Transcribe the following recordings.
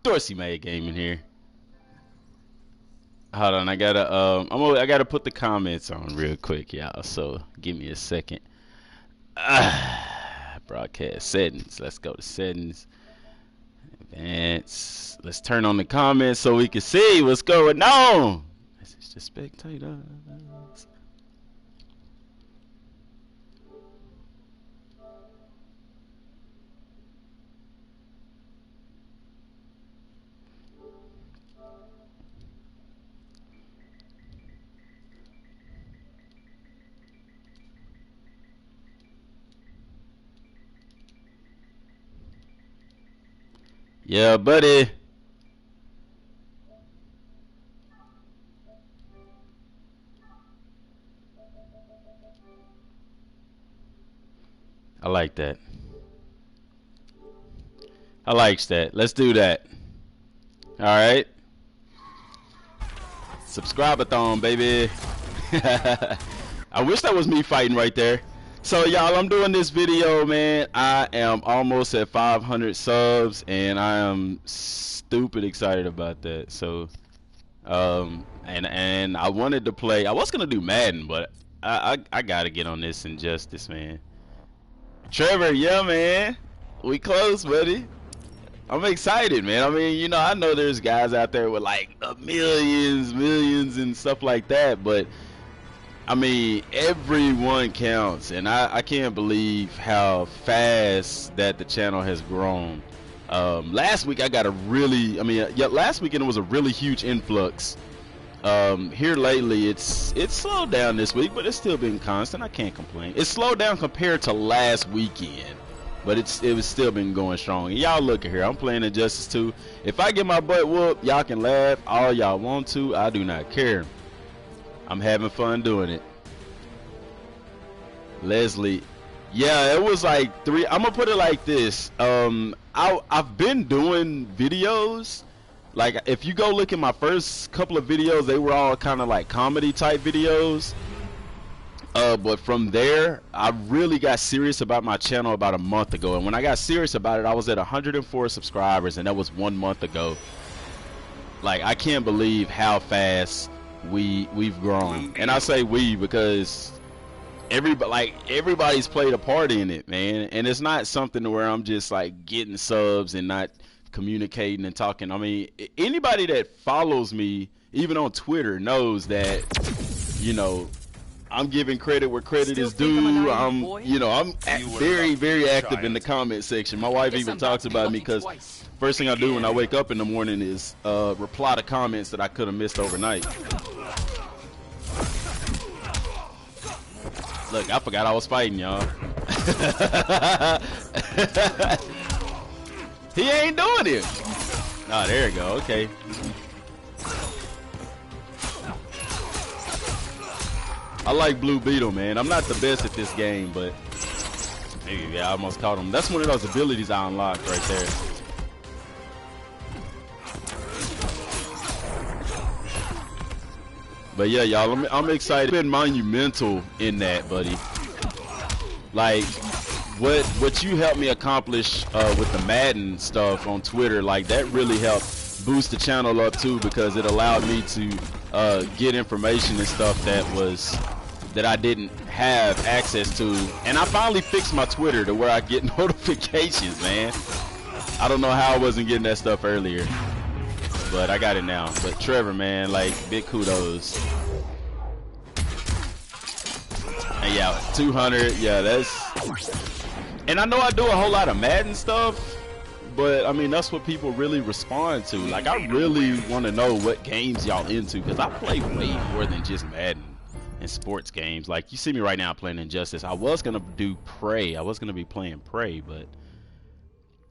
Dorsey Made Gaming here. Hold on, I gotta put the comments on real quick, y'all. So give me a second. Broadcast settings. Let's go to settings. Advanced. Let's turn on the comments so we can see what's going on. This is just spectators. Yeah, buddy. I like that. I likes that. Let's do that. All right. Subscribe-a-thon, baby. I wish that was me fighting right there. So y'all, I'm doing this video, man. I am almost at 500 subs, and I am stupid excited about that. So, and I wanted to play. I was gonna do Madden, but I gotta get on this Injustice, man. Trevor, yeah, man, we close, buddy. I'm excited, man. I mean, you know, I know there's guys out there with like millions and stuff like that, but I mean, everyone counts, and I can't believe how fast that the channel has grown. Last week I got a really, last weekend it was a really huge influx. Here lately it's slowed down this week, but it's still been constant. I can't complain. It's slowed down compared to last weekend, but it was still been going strong. And y'all look at here, I'm playing Injustice 2. If I get my butt whooped, y'all can laugh all y'all want to. I do not care. I'm having fun doing it. Leslie, yeah, it was like 3. I'm gonna put it like this. I've been doing videos. Like, if you go look at my first couple of videos, they were all kind of like comedy type videos. But from there, I really got serious about my channel about a month ago. And when I got serious about it, I was at 104 subscribers, and that was 1 month ago. Like, I can't believe how fast we've grown. And I say we because everybody's played a part in it, man. And it's not something where I'm just like getting subs and not communicating and talking. I mean, anybody that follows me, even on Twitter, knows that, you know, I'm giving credit where credit is due. I'm very active in the comment section. My wife even talks about me because first thing I do when I wake up in the morning is reply to comments that I could have missed overnight. Look, I forgot I was fighting, y'all. He ain't doing it. Oh, there you go. Okay. I like Blue Beetle, man. I'm not the best at this game, but maybe I almost caught him. That's one of those abilities I unlocked right there. But yeah, y'all, I'm excited. It's been monumental in that, buddy. Like, what you helped me accomplish with the Madden stuff on Twitter, like that really helped boost the channel up too, because it allowed me to get information and stuff that I didn't have access to. And I finally fixed my Twitter to where I get notifications, man. I don't know how I wasn't getting that stuff earlier, but I got it now. But Trevor, man, like, big kudos. And yeah, 200, yeah, that's... And I know I do a whole lot of Madden stuff, but I mean, that's what people really respond to. Like, I really want to know what games y'all into, because I play way more than just Madden and sports games. Like, you see me right now playing Injustice. I was going to do Prey. I was going to be playing Prey, but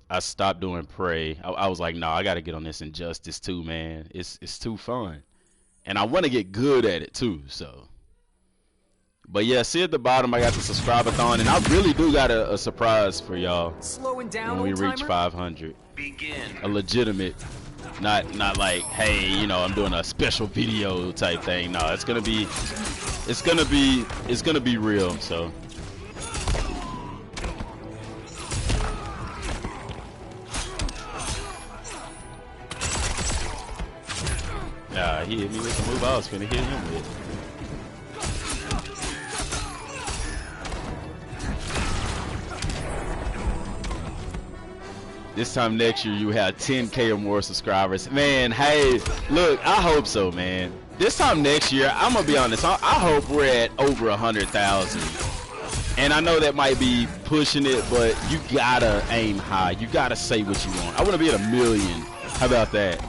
I stopped doing Prey. I was like, no, I got to get on this Injustice 2, man. It's too fun. And I want to get good at it too, so. But yeah, see at the bottom, I got the subscribe-a-thon, and I really do got a surprise for y'all when we reach 500. Begin. A legitimate, not like, hey, you know, I'm doing a special video type thing. No, it's gonna be real. So. God, he hit me with the move I was finna hit him with. This time next year, you have 10K or more subscribers. Man, hey, look, I hope so, man. This time next year, I'm gonna be honest, I hope we're at over 100,000. And I know that might be pushing it, but you gotta aim high. You gotta say what you want. I wanna be at 1 million. How about that?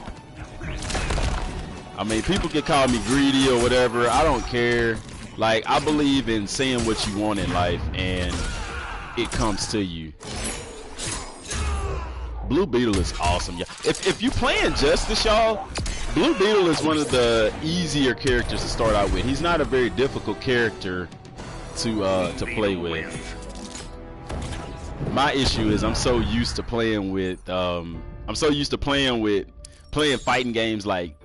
I mean, people can call me greedy or whatever. I don't care. Like, I believe in saying what you want in life, and it comes to you. Blue Beetle is awesome, yeah. If you playing Justice, y'all, Blue Beetle is one of the easier characters to start out with. He's not a very difficult character to play with. My issue is I'm so used to playing with playing fighting games like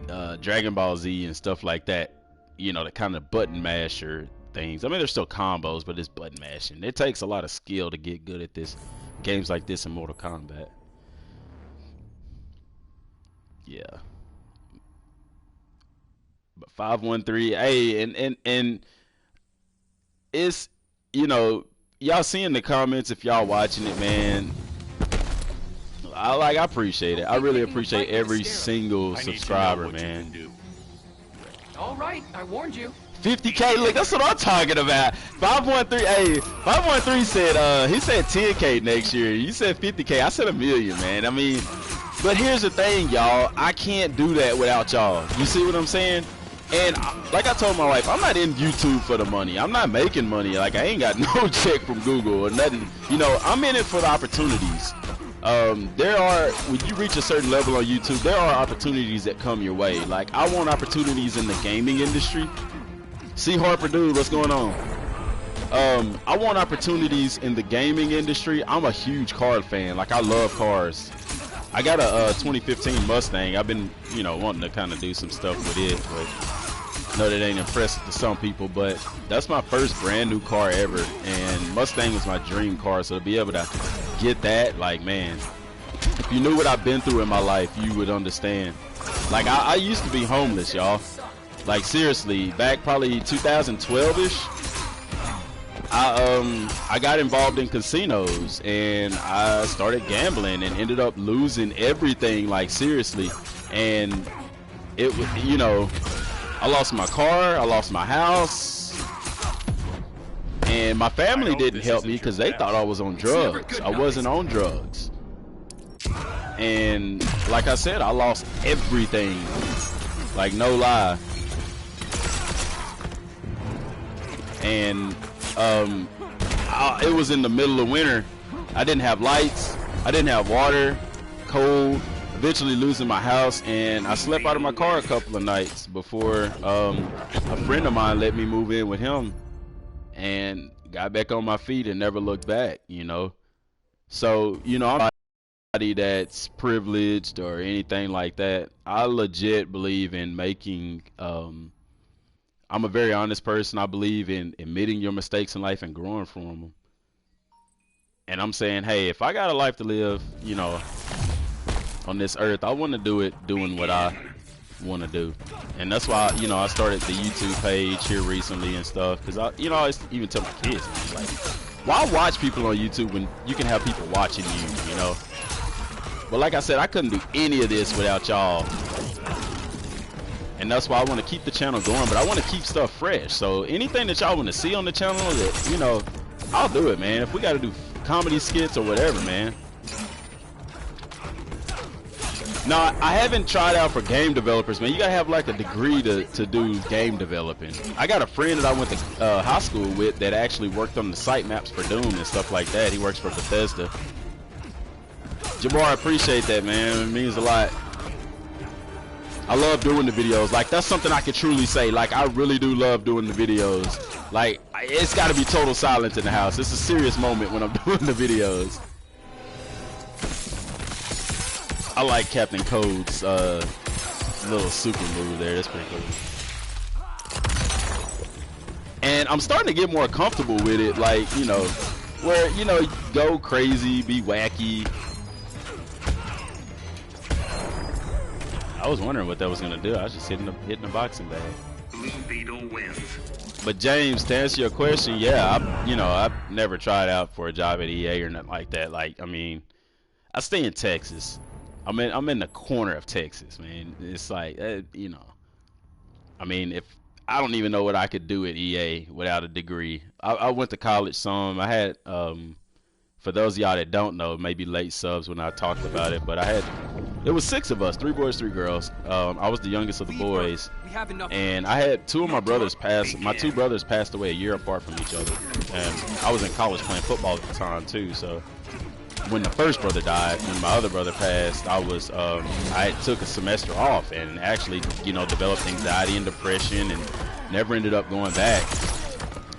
Dragon Ball Z and stuff like that. You know, the kind of button masher things. I mean, there's still combos, but it's button mashing. It takes a lot of skill to get good at this. Games like this in Mortal Kombat. Yeah. But 513, hey, and it's, you know, y'all seeing the comments if y'all watching it, man. I appreciate it. I really appreciate every single subscriber, man. All right, I warned you. 50K, look, that's what I'm talking about. 513, hey, 513 said, he said 10K next year. You said 50K. I said 1 million, man. I mean, but here's the thing, y'all. I can't do that without y'all. You see what I'm saying? And like I told my wife, I'm not in YouTube for the money. I'm not making money. Like, I ain't got no check from Google or nothing. You know, I'm in it for the opportunities. There are, when you reach a certain level on YouTube, there are opportunities that come your way. Like, I want opportunities in the gaming industry. See, Harper, dude, what's going on? I want opportunities in the gaming industry. I'm a huge car fan. Like, I love cars. I got a 2015 Mustang. I've been, you know, wanting to kind of do some stuff with it, but I know that ain't impressive to some people, but that's my first brand new car ever, and Mustang was my dream car, so to be able to get that, like, man, if you knew what I've been through in my life, you would understand. Like, I used to be homeless, y'all. Like, seriously, back probably 2012-ish, I got involved in casinos, and I started gambling and ended up losing everything, like, seriously. And it, you know, I lost my car, I lost my house, and my family didn't help me because they thought I was on drugs. I wasn't on drugs. And like I said, I lost everything, like, no lie. And it was in the middle of winter. I didn't have lights, I didn't have water, cold, eventually losing my house, and I slept out of my car a couple of nights before a friend of mine let me move in with him, and got back on my feet and never looked back, you know. So, you know, I'm not somebody that's privileged or anything like that. I legit believe in making I'm a very honest person. I believe in admitting your mistakes in life and growing from them. And I'm saying, hey, if I got a life to live, you know, on this earth, I want to do it doing what I want to do. And that's why, you know, I started the YouTube page here recently and stuff. Because, you know, I even tell my kids, like, why watch people on YouTube when you can have people watching you, you know? But like I said, I couldn't do any of this without y'all. And that's why I want to keep the channel going, but I want to keep stuff fresh. So anything that y'all want to see on the channel, that, you know, I'll do it, man. If we got to do comedy skits or whatever, man. Now, I haven't tried out for game developers, man. You got to have like a degree to do game developing. I got a friend that I went to high school with that actually worked on the site maps for Doom and stuff like that. He works for Bethesda. Jabbar, I appreciate that, man. It means a lot. I love doing the videos. Like, that's something I can truly say. Like, I really do love doing the videos. Like, it's got to be total silence in the house. It's a serious moment when I'm doing the videos. I like Captain Code's little super move there. That's pretty cool. And I'm starting to get more comfortable with it. Like, you know, where, you know, go crazy, be wacky. I was wondering what that was gonna do. I was just hitting the boxing bag. Blue Beetle wins. But James, to answer your question, yeah, I've never tried out for a job at EA or nothing like that. Like, I mean, I stay in Texas. I'm in the corner of Texas, man. It's like, you know, I mean, if I don't even know what I could do at EA without a degree. I went to college some. I had, for those of y'all that don't know, maybe late subs when I talked about it, but it was 6 of us, 3 boys, 3 girls. I was the youngest of the boys, and I had 2 of my brothers pass. My 2 brothers passed away a year apart from each other, and I was in college playing football at the time too. So when the first brother died, when my other brother passed, I took a semester off and actually, you know, developed anxiety and depression, and never ended up going back.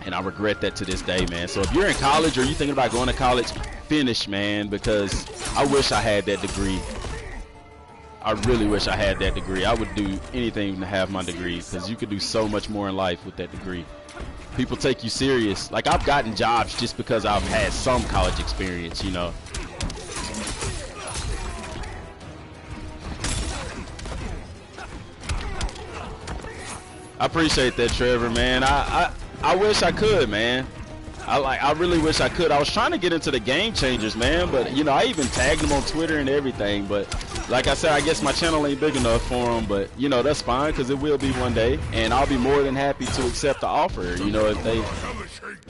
And I regret that to this day, man. So if you're in college or you're thinking about going to college, finish, man, because I wish I had that degree. I really wish I had that degree. I would do anything to have my degree, because you could do so much more in life with that degree. People take you serious. Like, I've gotten jobs just because I've had some college experience, you know. I appreciate that, Trevor, man. I wish I could, man. I really wish I could. I was trying to get into the Game Changers, man, but you know, I even tagged them on Twitter and everything. But like I said, I guess my channel ain't big enough for them. But you know, that's fine, because it will be one day, and I'll be more than happy to accept the offer. You know, if they,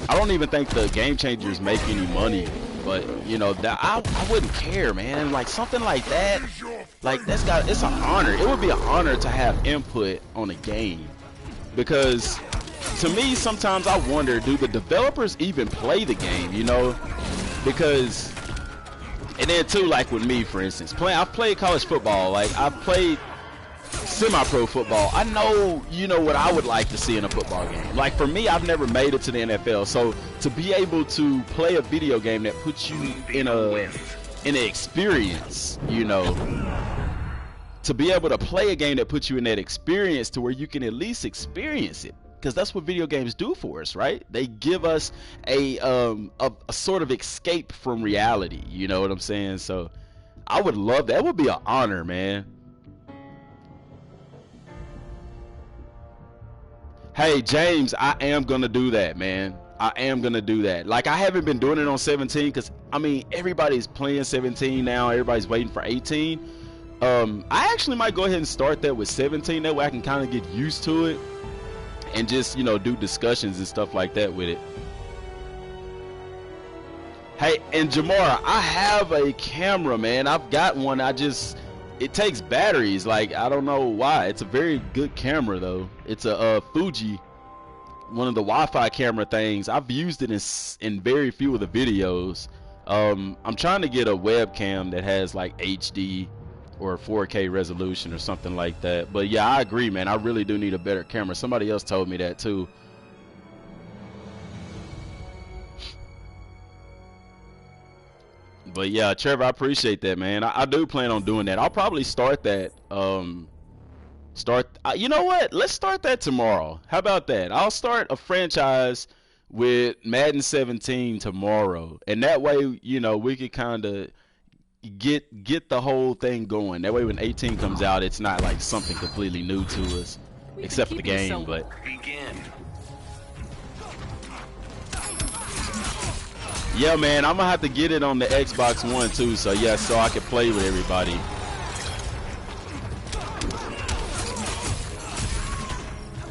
I don't even think the Game Changers make any money, but you know, that I wouldn't care, man. Like something like that, like it's an honor. It would be an honor to have input on a game, because to me, sometimes I wonder, do the developers even play the game, you know? Because, and then too, like with me, for instance, I've played college football, like I've played semi-pro football. I know, you know, what I would like to see in a football game. Like for me, I've never made it to the NFL, so to be able to play a video game that puts you in an experience, you know, to be able to play a game that puts you in that experience to where you can at least experience it. Because that's what video games do for us, right? They give us a sort of escape from reality. You know what I'm saying? So I would love that. It would be an honor, man. Hey, James, I am going to do that, man. I am going to do that. Like, I haven't been doing it on 17 because, I mean, everybody's playing 17 now. Everybody's waiting for 18. I actually might go ahead and start that with 17. That way I can kind of get used to it. And just, you know, do discussions and stuff like that with it. Hey, and Jamara, I have a camera, man. I've got one. It takes batteries. Like, I don't know why. It's a very good camera, though. It's a Fuji, one of the Wi-Fi camera things. I've used it in very few of the videos. I'm trying to get a webcam that has, like, HD or 4K resolution or something like that. But yeah, I agree, man. I really do need a better camera. Somebody else told me that too. But yeah, Trevor, I appreciate that, man. I do plan on doing that. I'll probably start that. You know what? Let's start that tomorrow. How about that? I'll start a franchise with Madden 17 tomorrow, and that way, you know, we could kind of get the whole thing going. That way when 18 comes out, it's not like something completely new to us, except for the game. But yeah, man, I'm gonna have to get it on the Xbox One too, so yeah, so I can play with everybody.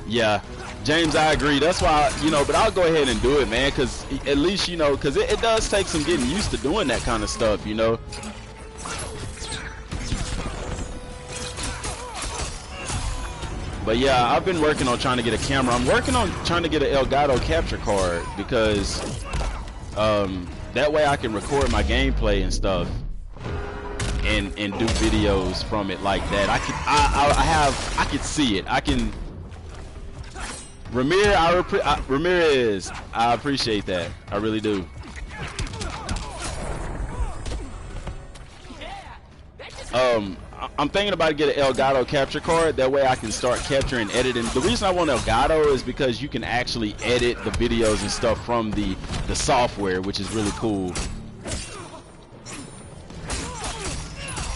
Yeah, James, I agree. That's why, you know, but I'll go ahead and do it, man, because at least, you know, because it does take some getting used to doing that kind of stuff, you know. But yeah, I've been working on trying to get a camera. I'm working on trying to get an Elgato capture card, because that way I can record my gameplay and stuff and do videos from it like that. I can see it. I can. Ramirez, I appreciate that. I really do. I'm thinking about getting an Elgato capture card. That way I can start capturing and editing. The reason I want Elgato is because you can actually edit the videos and stuff from the software, which is really cool.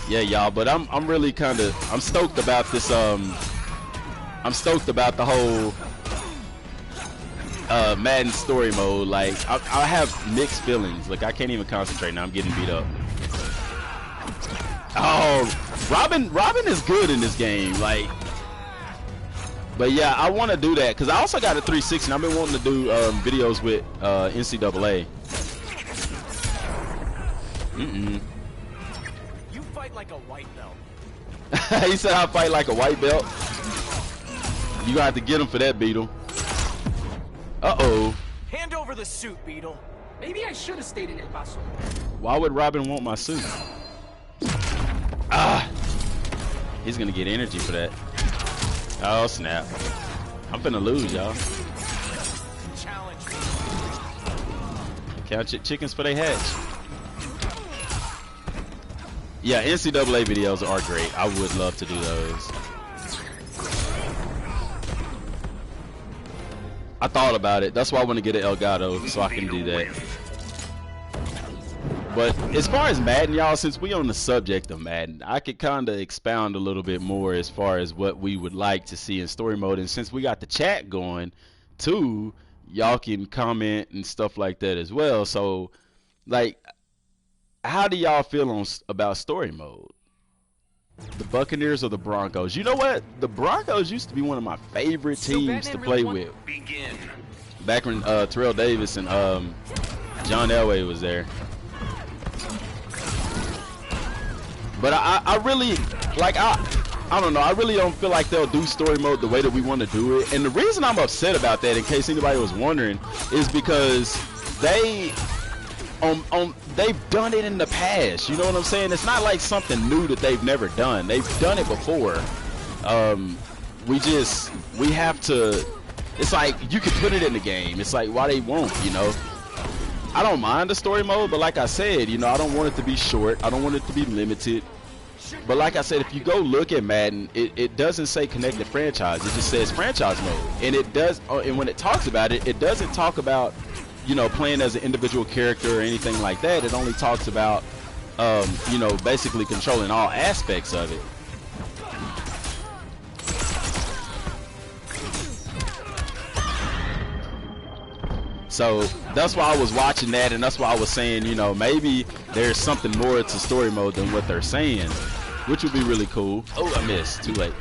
Yeah, y'all, but I'm really kind of I'm stoked about this. I'm stoked about the whole Madden story mode. Like I have mixed feelings. Like I can't even concentrate now. I'm getting beat up. Oh, Robin is good in this game. Like, but yeah, I want to do that because I also got a 360. And I've been wanting to do videos with NCAA. You fight like a white belt. He said I fight like a white belt. You gonna have to get him for that, Beetle. Uh-oh. Hand over the suit, Beetle. Maybe I should have stayed in El Paso. Why would Robin want my suit? Ah! He's gonna get energy for that. Oh, snap. I'm finna lose, y'all. Challenge. Count your chickens for they hatch. Yeah, NCAA videos are great. I would love to do those. I thought about it. That's why I want to get an Elgato so I can do that. But as far as Madden, y'all, since we on the subject of Madden, I could kind of expound a little bit more as far as what we would like to see in story mode. And since we got the chat going too, y'all can comment and stuff like that as well. So, like, how do y'all feel about story mode? The Buccaneers or the Broncos? You know what? The Broncos used to be one of my favorite teams to play with. Begin. Back when Terrell Davis and John Elway was there. But I really, like, I don't know. I really don't feel like they'll do story mode the way that we want to do it. And the reason I'm upset about that, in case anybody was wondering, is because they've done it in the past. You know what I'm saying? It's not like something new that they've never done. They've done it before. We have to. It's like you can put it in the game. It's like why they won't, you know. I don't mind the story mode, but like I said, you know, I don't want it to be short. I don't want it to be limited. But like I said, if you go look at Madden, it doesn't say connected franchise. It just says franchise mode, and it does. And when it talks about it, it doesn't talk about, you know, playing as an individual character or anything like that. It only talks about, you know, basically controlling all aspects of it. So that's why I was watching that, and that's why I was saying, you know, maybe there's something more to story mode than what they're saying, which would be really cool. Oh, I missed. Too late.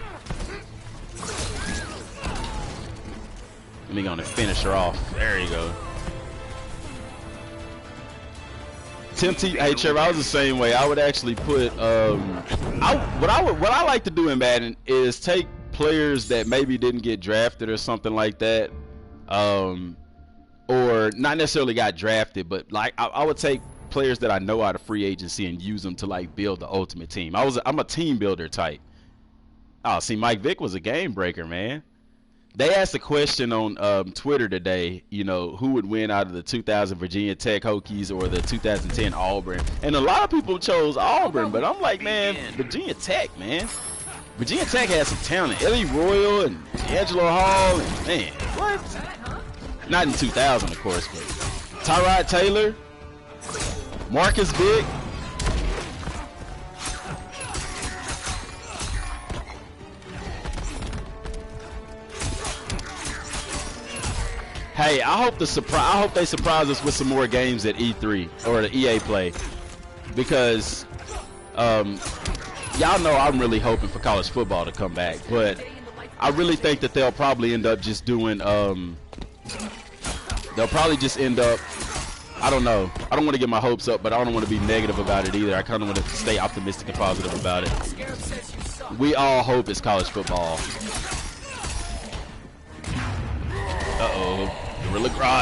Let me go and finish her off. There you go. Tim T, hey Trevor, I was the same way. I would actually put what I like to do in Madden is take players that maybe didn't get drafted or something like that, or not necessarily got drafted, but like I would take players that I know out of free agency and use them to like build the ultimate team. I'm a team builder type. Oh, see, Mike Vick was a game breaker, man. They asked a question on Twitter today, you know, who would win out of the 2000 Virginia Tech Hokies or the 2010 Auburn, and a lot of people chose Auburn, but I'm like, man, Virginia Tech, man. Virginia Tech has some talent. Ellie Royal and Angelo Hall, and man, what? Not in 2000, of course, but Tyrod Taylor, Marcus Vick. Hey, I hope they surprise us with some more games at E3 or the EA Play, because y'all know I'm really hoping for college football to come back, but I really think that they'll probably end up just doing they'll probably just end up, I don't know. I don't want to get my hopes up, but I don't want to be negative about it either. I kind of want to stay optimistic and positive about it. We all hope it's college football. Uh-oh.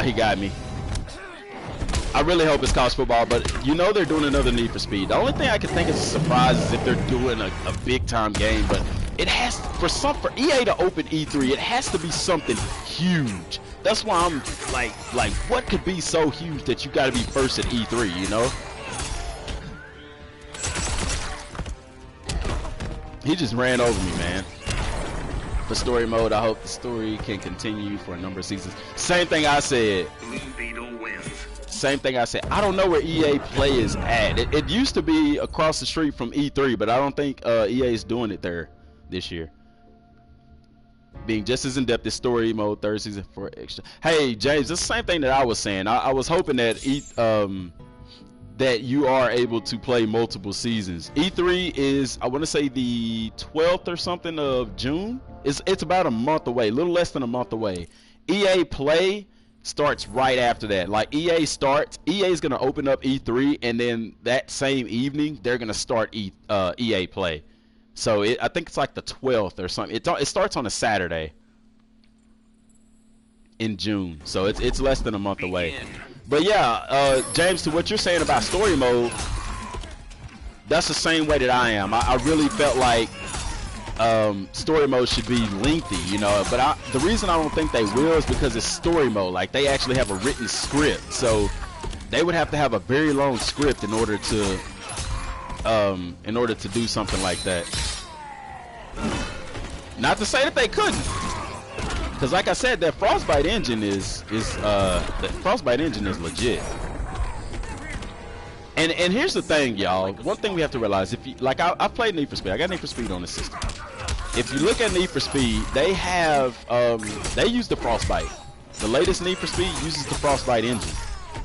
He got me. I really hope it's college football, but you know they're doing another Need for Speed. The only thing I can think is a surprise is if they're doing a big-time game, but it has, for EA to open E3, it has to be something huge. That's why I'm like what could be so huge that you got to be first at E3, you know? He just ran over me, man. for story mode. I hope the story can continue for a number of seasons. Same thing I said. Blue Beetle wins. Same thing I said. I don't know where EA Play is at. It used to be across the street from E3, but I don't think EA is doing it there this year. Being just as in-depth as story mode third season for extra. Hey James, it's the same thing that I was saying. I was hoping that that you are able to play multiple seasons. E3 is, I want to say, the 12th or something of June. It's about a month away, a little less than a month away. EA Play starts right after that. Like EA is gonna open up E3, and then that same evening they're gonna start EA Play. So I think it's like the 12th or something. It starts on a Saturday in June, so it's less than a month away. But yeah, James, to what you're saying about story mode, that's the same way that I am. I really felt like story mode should be lengthy, you know. But the reason I don't think they will is because it's story mode. Like, they actually have a written script, so they would have to have a very long script in order to do something like that. Not to say that they couldn't, because like I said, that Frostbite engine is legit. And here's the thing, y'all. One thing we have to realize, if you like, I played Need for Speed. I got Need for Speed on the system. If you look at Need for Speed, they have they use the Frostbite. The latest Need for Speed uses the Frostbite engine.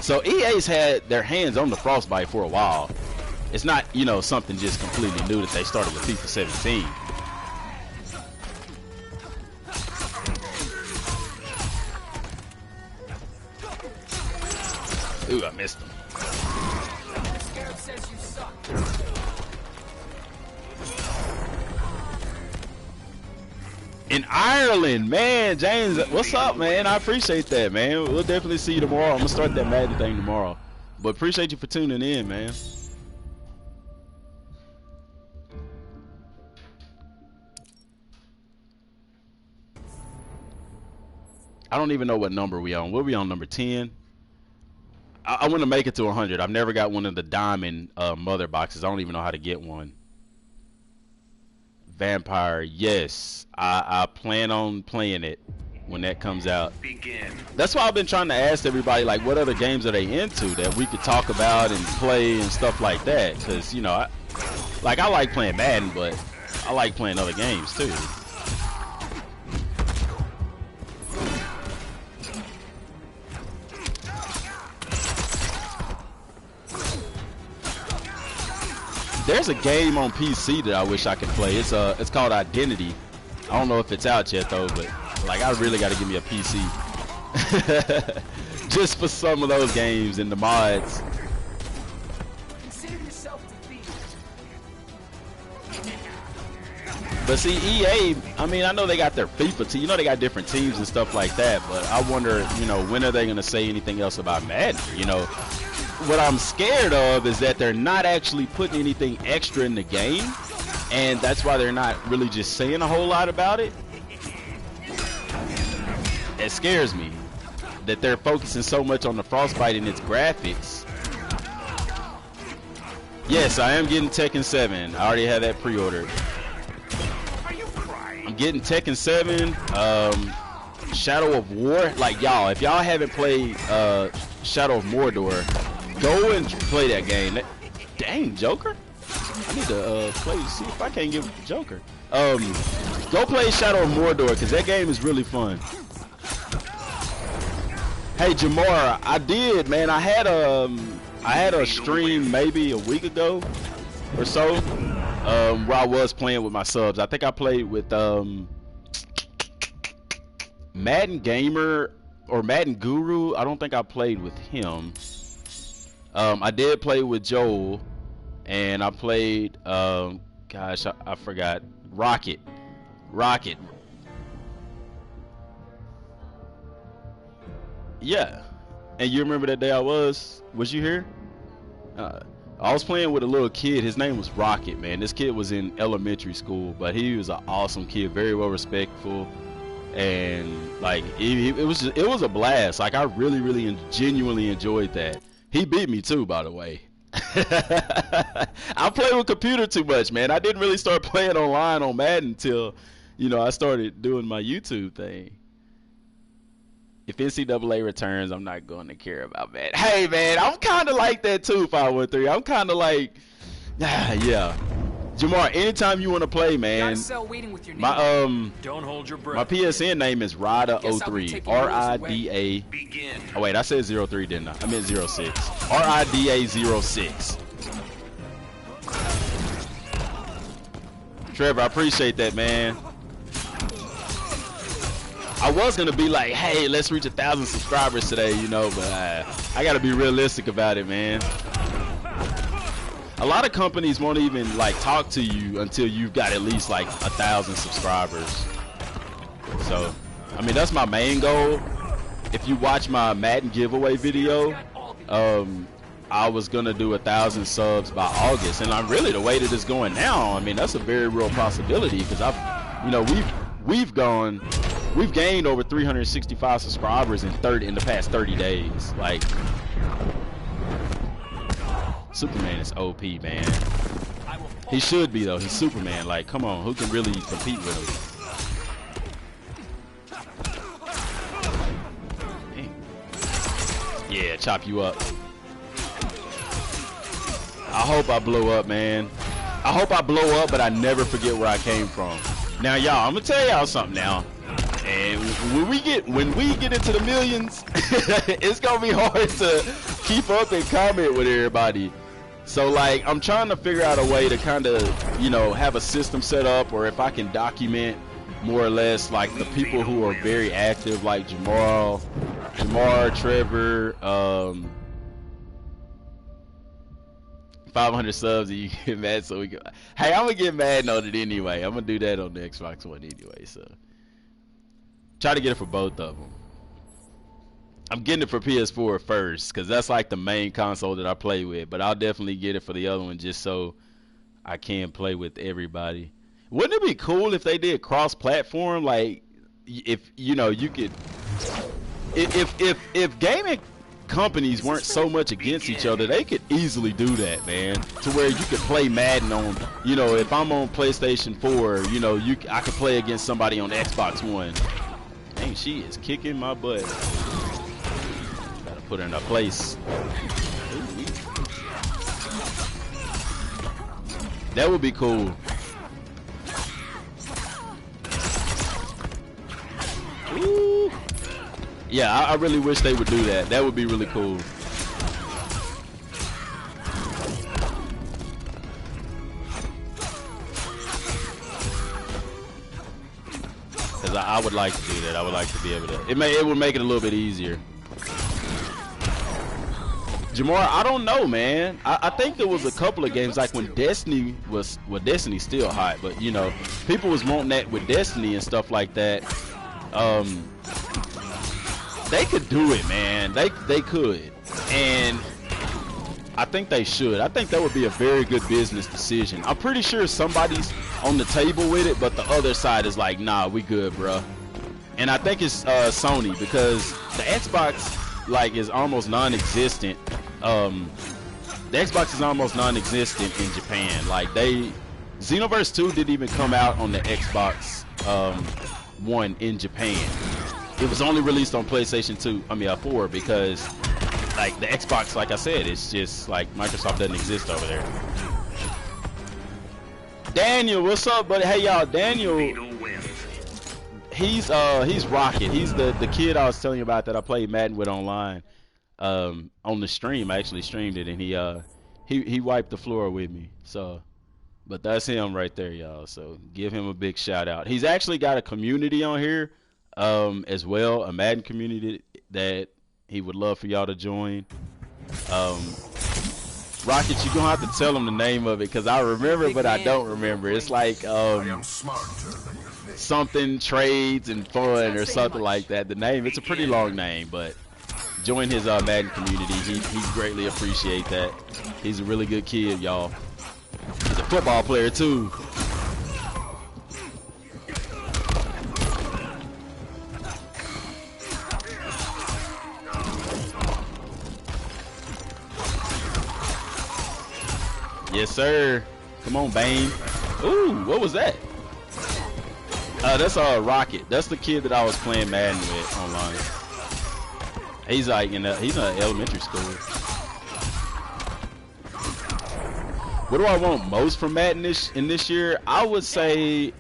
So EA's had their hands on the Frostbite for a while. It's not, you know, something just completely new that they started with FIFA 17. Ooh, I missed him. In Ireland, man, James, what's up, man? I appreciate that, man. We'll definitely see you tomorrow. I'm gonna start that Madden thing tomorrow. But appreciate you for tuning in, man. I don't even know what number we on. We'll be on number 10. I want to make it to 100. I've never got one of the diamond mother boxes. I don't even know how to get one. Vampire, yes. I plan on playing it when that comes out. Begin. That's why I've been trying to ask everybody, like, what other games are they into that we could talk about and play and stuff like that. Because, you know, I like playing Madden, but I like playing other games too. There's a game on PC that I wish I could play. It's called Identity. I don't know if it's out yet though, but like, I really got to give me a PC just for some of those games and the mods. Consider yourself defeated. But see, EA, I mean, I know they got their FIFA team. You know, they got different teams and stuff like that. But I wonder, you know, when are they gonna say anything else about Madden? You know. What I'm scared of is that they're not actually putting anything extra in the game, and that's why they're not really just saying a whole lot about it. It scares me that they're focusing so much on the Frostbite and its graphics. Yes, I am getting Tekken 7. I already have that pre-ordered. I'm getting Tekken 7, Shadow of War. Like, y'all, if y'all haven't played Shadow of Mordor, go and play that game. Dang, Joker. I need to see if I can't get with the Joker. Go play Shadow of Mordor, because that game is really fun. Hey, Jamora, I did, man. I had a stream maybe a week ago or so where I was playing with my subs. I think I played with Madden Gamer or Madden Guru. I don't think I played with him. I did play with Joel, and I played, gosh, I forgot, Rocket. Yeah, and you remember that day was you here? I was playing with a little kid. His name was Rocket, man. This kid was in elementary school, but he was an awesome kid, very well respectful, and like it was a blast. Like, I really genuinely enjoyed that. He beat me too, by the way. I play with computer too much, man. I didn't really start playing online on Madden until you know, I started doing my YouTube thing. If NCAA returns, I'm not going to care about that. Hey, man, I'm kind of like that too, 513. I'm kind of like, yeah. Jamar, anytime you want to play, man. My Don't hold your breath. my PSN name is Rida03. R-I-D-A. Begin. Oh wait, I said 03, didn't I? I meant 06. RIDA06. Trevor, I appreciate that, man. I was gonna be like, hey, let's reach 1,000 subscribers today, you know, but I gotta be realistic about it, man. A lot of companies won't even like talk to you until you've got at least like 1,000 subscribers. So, I mean, that's my main goal. If you watch my Madden giveaway video, I was gonna do 1,000 subs by August, and I'm really the way that it's going now. I mean, that's a very real possibility because we've gained over 365 subscribers in the past 30 days. Like, Superman is OP, man. He should be though. He's Superman. Like, come on, who can really compete with him? Dang. Yeah, chop you up. I hope I blow up, man. I hope I blow up, but I never forget where I came from. Now, y'all, I'm gonna tell y'all something now. And when we get into the millions, it's gonna be hard to keep up and comment with everybody. So like, I'm trying to figure out a way to kind of, you know, have a system set up, or if I can document more or less like the people who are very active, like Jamar, Trevor, 500 subs, and you get mad, so we go. Hey, I'm gonna get mad on it anyway. I'm gonna do that on the Xbox One anyway. So try to get it for both of them. I'm getting it for PS4 first, because that's like the main console that I play with. But I'll definitely get it for the other one just so I can play with everybody. Wouldn't it be cool if they did cross-platform? Like, if you know, you could, if gaming companies weren't so much against each other, they could easily do that, man. To where you could play Madden on, you know, if I'm on PlayStation 4, you know, I could play against somebody on Xbox One. Dang, she is kicking my butt. Gotta put her in her place. Ooh. That would be cool. Ooh. Yeah, I really wish they would do that. That would be really cool. Because I would like to do that. I would like to be able to. It would make it a little bit easier. Jamar, I don't know, man. I think there was a couple of games like when Destiny was, well, Destiny's still hot, but you know, people was wanting that with Destiny and stuff like that. They could do it, man. They could, and I think they should. I think that would be a very good business decision. I'm pretty sure somebody's on the table with it, but the other side is like, nah, we good, bro. And I think it's Sony, because the Xbox like is almost non-existent. The Xbox is almost non-existent in Japan. Like Xenoverse 2 didn't even come out on the Xbox One in Japan. It was only released on PlayStation 4, because like the Xbox, like I said, it's just like Microsoft doesn't exist over there. Daniel, what's up, buddy? Hey y'all, Daniel. He's rocking. He's the kid I was telling you about that I played Madden with online. On the stream, I actually streamed it, and he wiped the floor with me. So, but that's him right there, y'all. So give him a big shout out. He's actually got a community on here, as well, a Madden community that he would love for y'all to join. Rocket, you're gonna have to tell him the name of it, because I remember, but I don't remember. It's like something trades and fun or something like that. The name, it's a pretty long name, but join his Madden community. He greatly appreciate that. He's a really good kid, y'all. He's a football player too. Yes, sir. Come on, Bane. Ooh, what was that? That's Rocket. That's the kid that I was playing Madden with online. He's like he's in elementary school. What do I want most from Madden in this year? I would say,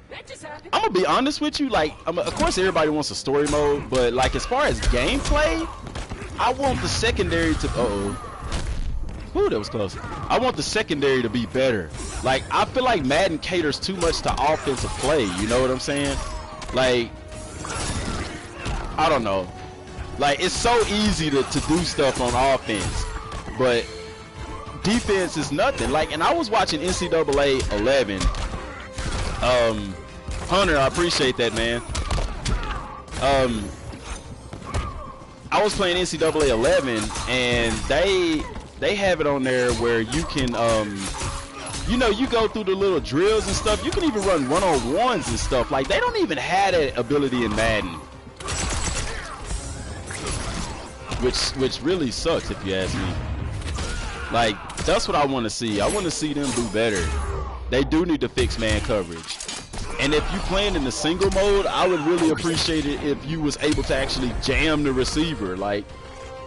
I'm gonna be honest with you. Like, of course, everybody wants a story mode, but like as far as gameplay, I want the secondary to. Ooh, that was close. I want the secondary to be better. Like, I feel like Madden caters too much to offensive play. You know what I'm saying? Like, I don't know. Like, it's so easy to do stuff on offense, but defense is nothing. Like, and I was watching NCAA 11. Hunter, I appreciate that, man. I was playing NCAA 11, and they have it on there where you can, you know, you go through the little drills and stuff. You can even run one-on-ones and stuff. Like, they don't even have that ability in Madden, which really sucks if you ask me. Like, that's what I want to see. I want to see them do better. They do need to fix man coverage. And if you playing in the single mode, I would really appreciate it if you was able to actually jam the receiver. Like,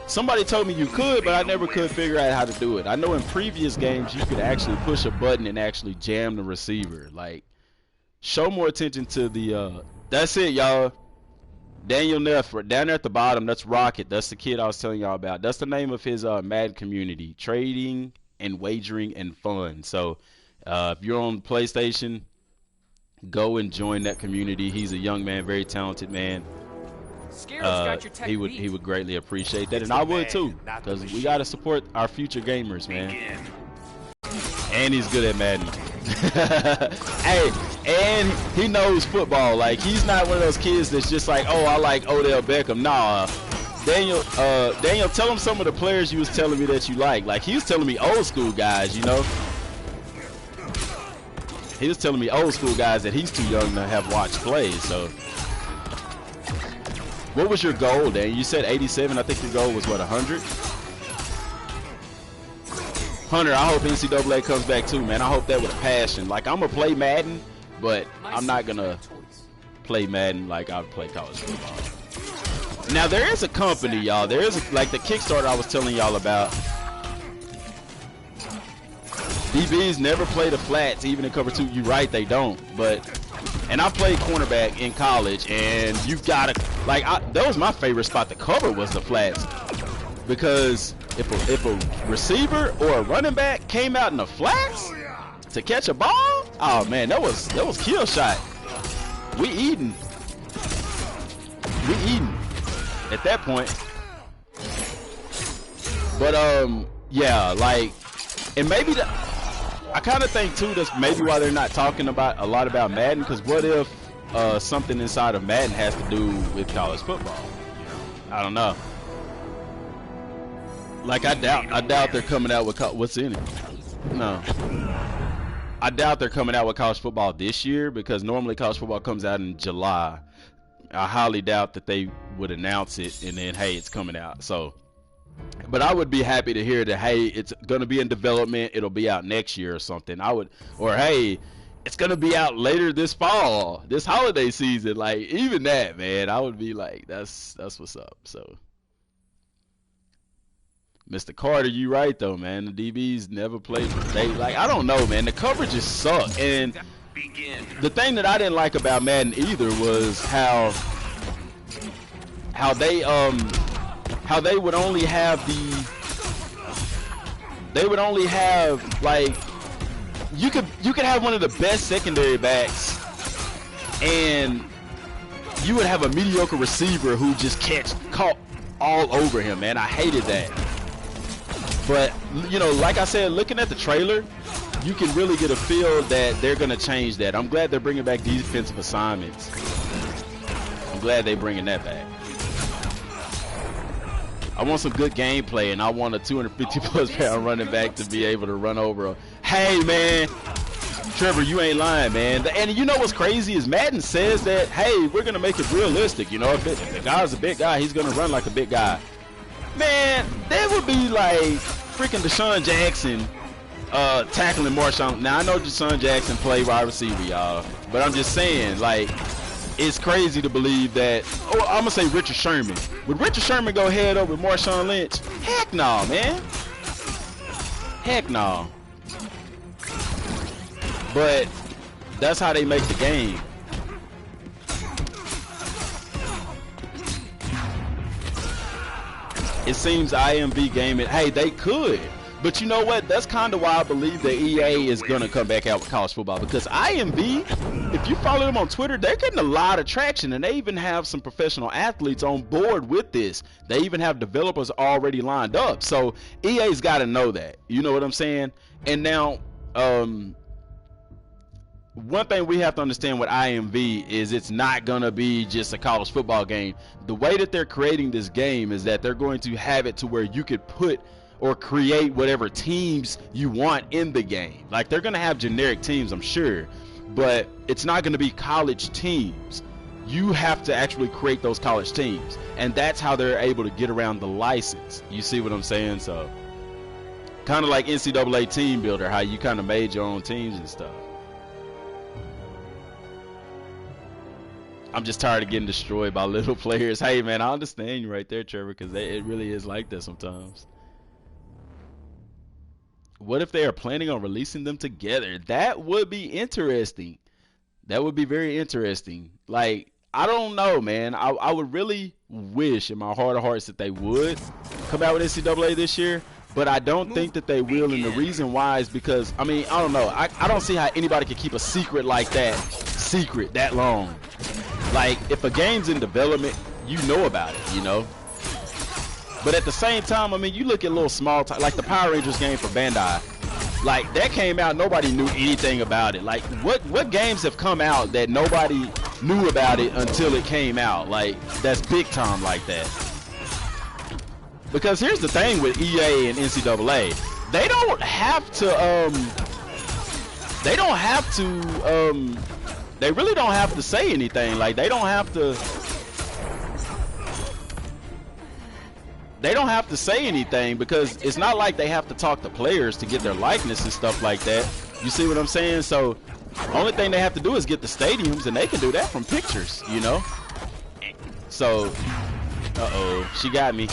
somebody told me you could, but I never could figure out how to do it. I know in previous games you could actually push a button and actually jam the receiver. Like, show more attention to the that's it, y'all. Daniel Neff, down there at the bottom, that's Rocket. That's the kid I was telling y'all about. That's the name of his Madden community, trading and wagering and fun. So if you're on PlayStation, go and join that community. He's a young man, very talented man. He would greatly appreciate that, and I would too, because we gotta support our future gamers, man. And he's good at Madden. Hey, and he knows football. Like, he's not one of those kids that's just like, oh, I like Odell Beckham. Nah, Daniel, tell him some of the players you was telling me that you like. Like, he was telling me old school guys, you know. He was telling me old school guys that he's too young to have watched play. So, what was your goal, Dan? You said 87. I think your goal was what, 100? Hunter, I hope NCAA comes back too, man. I hope that with a passion. Like, I'm gonna play Madden, but I'm not gonna play Madden like I would play college football. Now, there is a company, y'all. There is like the Kickstarter I was telling y'all about. DBs never play the flats, even in cover 2. You're right, they don't. And I played cornerback in college, and you gotta, like, that was my favorite spot to cover was the flats, because if a receiver or a running back came out in the flats to catch a ball, oh man, that was kill shot. We eating at that point. But yeah, like, and maybe I kind of think too that's maybe why they're not talking a lot about Madden, because what if something inside of Madden has to do with college football? You know, I don't know. Like, I doubt they're coming out with what's in it. No, I doubt they're coming out with college football this year, because normally college football comes out in July. I highly doubt that they would announce it and then, hey, it's coming out. So, but I would be happy to hear that, hey, it's gonna be in development. It'll be out next year or something. Or hey, it's gonna be out later this fall, this holiday season. Like, even that, man, I would be like, that's what's up. So. Mr. Carter, you right though, man. The DBs never played. Like, I don't know, man. The coverages suck. And the thing that I didn't like about Madden either was how they would only have like, you could have one of the best secondary backs, and you would have a mediocre receiver who just caught all over him, man. I hated that. But, you know, like I said, looking at the trailer, you can really get a feel that they're going to change that. I'm glad they're bringing back defensive assignments. I'm glad they're bringing that back. I want some good gameplay, and I want a 250-plus pound running back to be able to run over a... Hey, man, Trevor, you ain't lying, man. And you know what's crazy is Madden says that, hey, we're going to make it realistic. You know, if the guy's a big guy, he's going to run like a big guy. Man, that would be like freaking Deshaun Jackson tackling Marshawn. Now, I know Deshaun Jackson played wide receiver, y'all, but I'm just saying, like, it's crazy to believe that. Oh, I'm gonna say Richard Sherman. Would Richard Sherman go head up with Marshawn Lynch? Heck no, man. Heck no. But that's how they make the game. It seems IMV Gaming, hey, they could. But you know what? That's kind of why I believe that EA is going to come back out with college football. Because IMV, if you follow them on Twitter, they're getting a lot of traction. And they even have some professional athletes on board with this. They even have developers already lined up. So EA's got to know that. You know what I'm saying? And now, one thing we have to understand with IMV is it's not going to be just a college football game. The way that they're creating this game is that they're going to have it to where you could put or create whatever teams you want in the game. Like, they're going to have generic teams, I'm sure, but it's not going to be college teams. You have to actually create those college teams, and that's how they're able to get around the license. You see what I'm saying? So kind of like NCAA Team Builder, how you kind of made your own teams and stuff. I'm just tired of getting destroyed by little players. Hey, man, I understand you right there, Trevor, because it really is like that sometimes. What if they are planning on releasing them together? That would be interesting. That would be very interesting. Like, I don't know, man. I would really wish in my heart of hearts that they would come out with NCAA this year, but I don't think that they will, and the reason why is because, I mean, I don't know. I don't see how anybody can keep a secret like that secret that long. Like, if a game's in development, you know about it, you know? But at the same time, I mean, you look at little small time, like the Power Rangers game for Bandai. Like, that came out, nobody knew anything about it. Like, what games have come out that nobody knew about it until it came out? Like, that's big time like that. Because here's the thing with EA and NCAA. They don't have to, they really don't have to say anything. Like, they don't have to say anything, because it's not like they have to talk to players to get their likeness and stuff like that. You see what I'm saying? So only thing they have to do is get the stadiums, and they can do that from pictures, you know? So, uh-oh, she got me.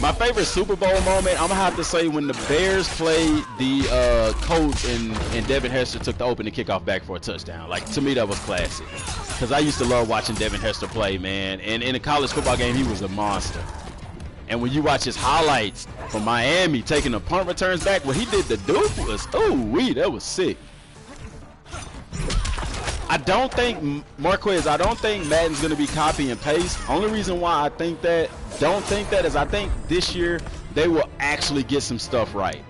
My favorite Super Bowl moment, I'm gonna have to say when the Bears played the Colts and Devin Hester took the opening kickoff back for a touchdown. Like, to me, that was classic. Because I used to love watching Devin Hester play, man. And in a college football game, he was a monster. And when you watch his highlights from Miami taking the punt returns back, what he did to Duke was, ooh-wee, that was sick. I don't think, Marquez, I don't think Madden's going to be copy and paste. Only reason why I think that, don't think that, is I think this year they will actually get some stuff right.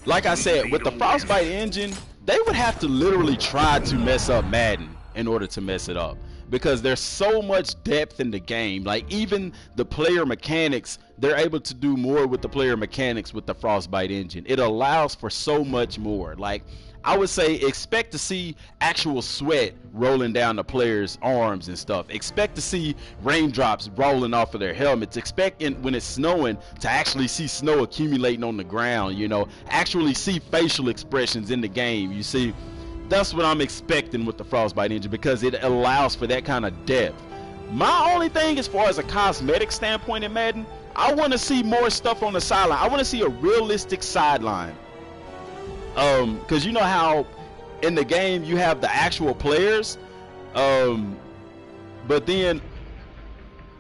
Like I said, with the Frostbite engine, they would have to literally try to mess up Madden in order to mess it up. Because there's so much depth in the game. Like, even the player mechanics, they're able to do more with the player mechanics with the Frostbite engine. It allows for so much more. Like, I would say expect to see actual sweat rolling down the players' arms and stuff. Expect to see raindrops rolling off of their helmets. Expect when it's snowing to actually see snow accumulating on the ground, you know. Actually see facial expressions in the game, you see. That's what I'm expecting with the Frostbite engine, because it allows for that kind of depth. My only thing as far as a cosmetic standpoint in Madden, I want to see more stuff on the sideline. I want to see a realistic sideline. Because you know how in the game you have the actual players, but then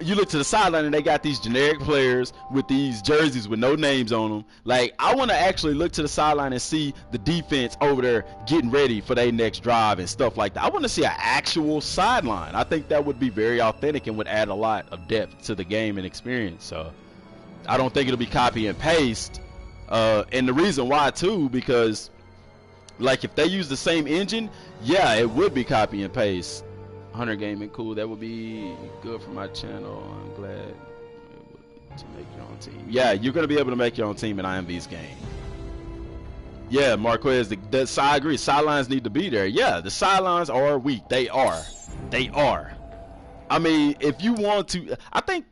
you look to the sideline and they got these generic players with these jerseys with no names on them. Like, I want to actually look to the sideline and see the defense over there getting ready for their next drive and stuff like that. I want to see an actual sideline. I think that would be very authentic and would add a lot of depth to the game and experience. So I don't think it'll be copy and paste. And the reason why too, because like if they use the same engine, yeah, it would be copy and paste. 100 Gaming, cool. That would be good for my channel. I'm glad to make your own team. Yeah, you're gonna be able to make your own team in IMV's game. Yeah, Marquez, I agree. Sidelines need to be there. Yeah, the sidelines are weak. They are. I mean, if you want to, I think,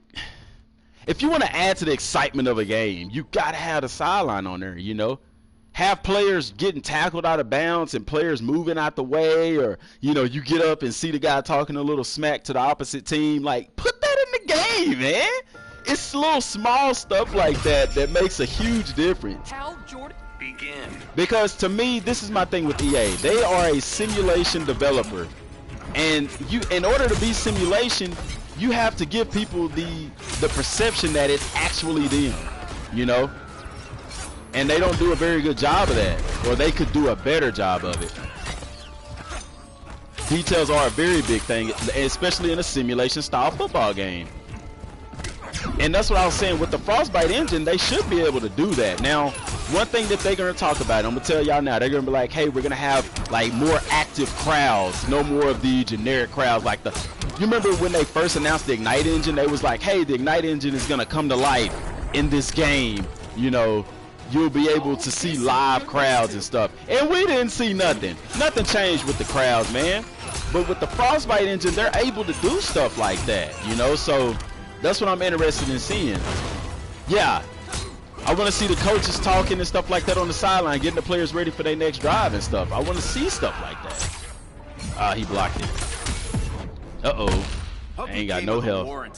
if you want to add to the excitement of a game, you gotta have the sideline on there. You know, have players getting tackled out of bounds and players moving out the way, or you know, you get up and see the guy talking a little smack to the opposite team. Like, put that in the game, man. It's little small stuff like that that makes a huge difference. Hal Jordan. Begin. Because to me, this is my thing with EA. They are a simulation developer, and in order to be simulation, you have to give people the perception that it's actually them, you know. And they don't do a very good job of that, or they could do a better job of it. Details are a very big thing, especially in a simulation style football game. And that's what I was saying with the Frostbite engine, they should be able to do that. Now, one thing that they're going to talk about, I'm going to tell y'all now, they're going to be like, hey, we're going to have like more active crowds, no more of the generic crowds like you remember when they first announced the Ignite engine, they was like, hey, the Ignite engine is going to come to life in this game, you know. You'll be able to see live crowds and stuff. And we didn't see nothing. Nothing changed with the crowds, man. But with the Frostbite engine, they're able to do stuff like that, you know? So that's what I'm interested in seeing. Yeah, I want to see the coaches talking and stuff like that on the sideline, getting the players ready for their next drive and stuff. I want to see stuff like that. He blocked it. Uh-oh. Ain't got no health.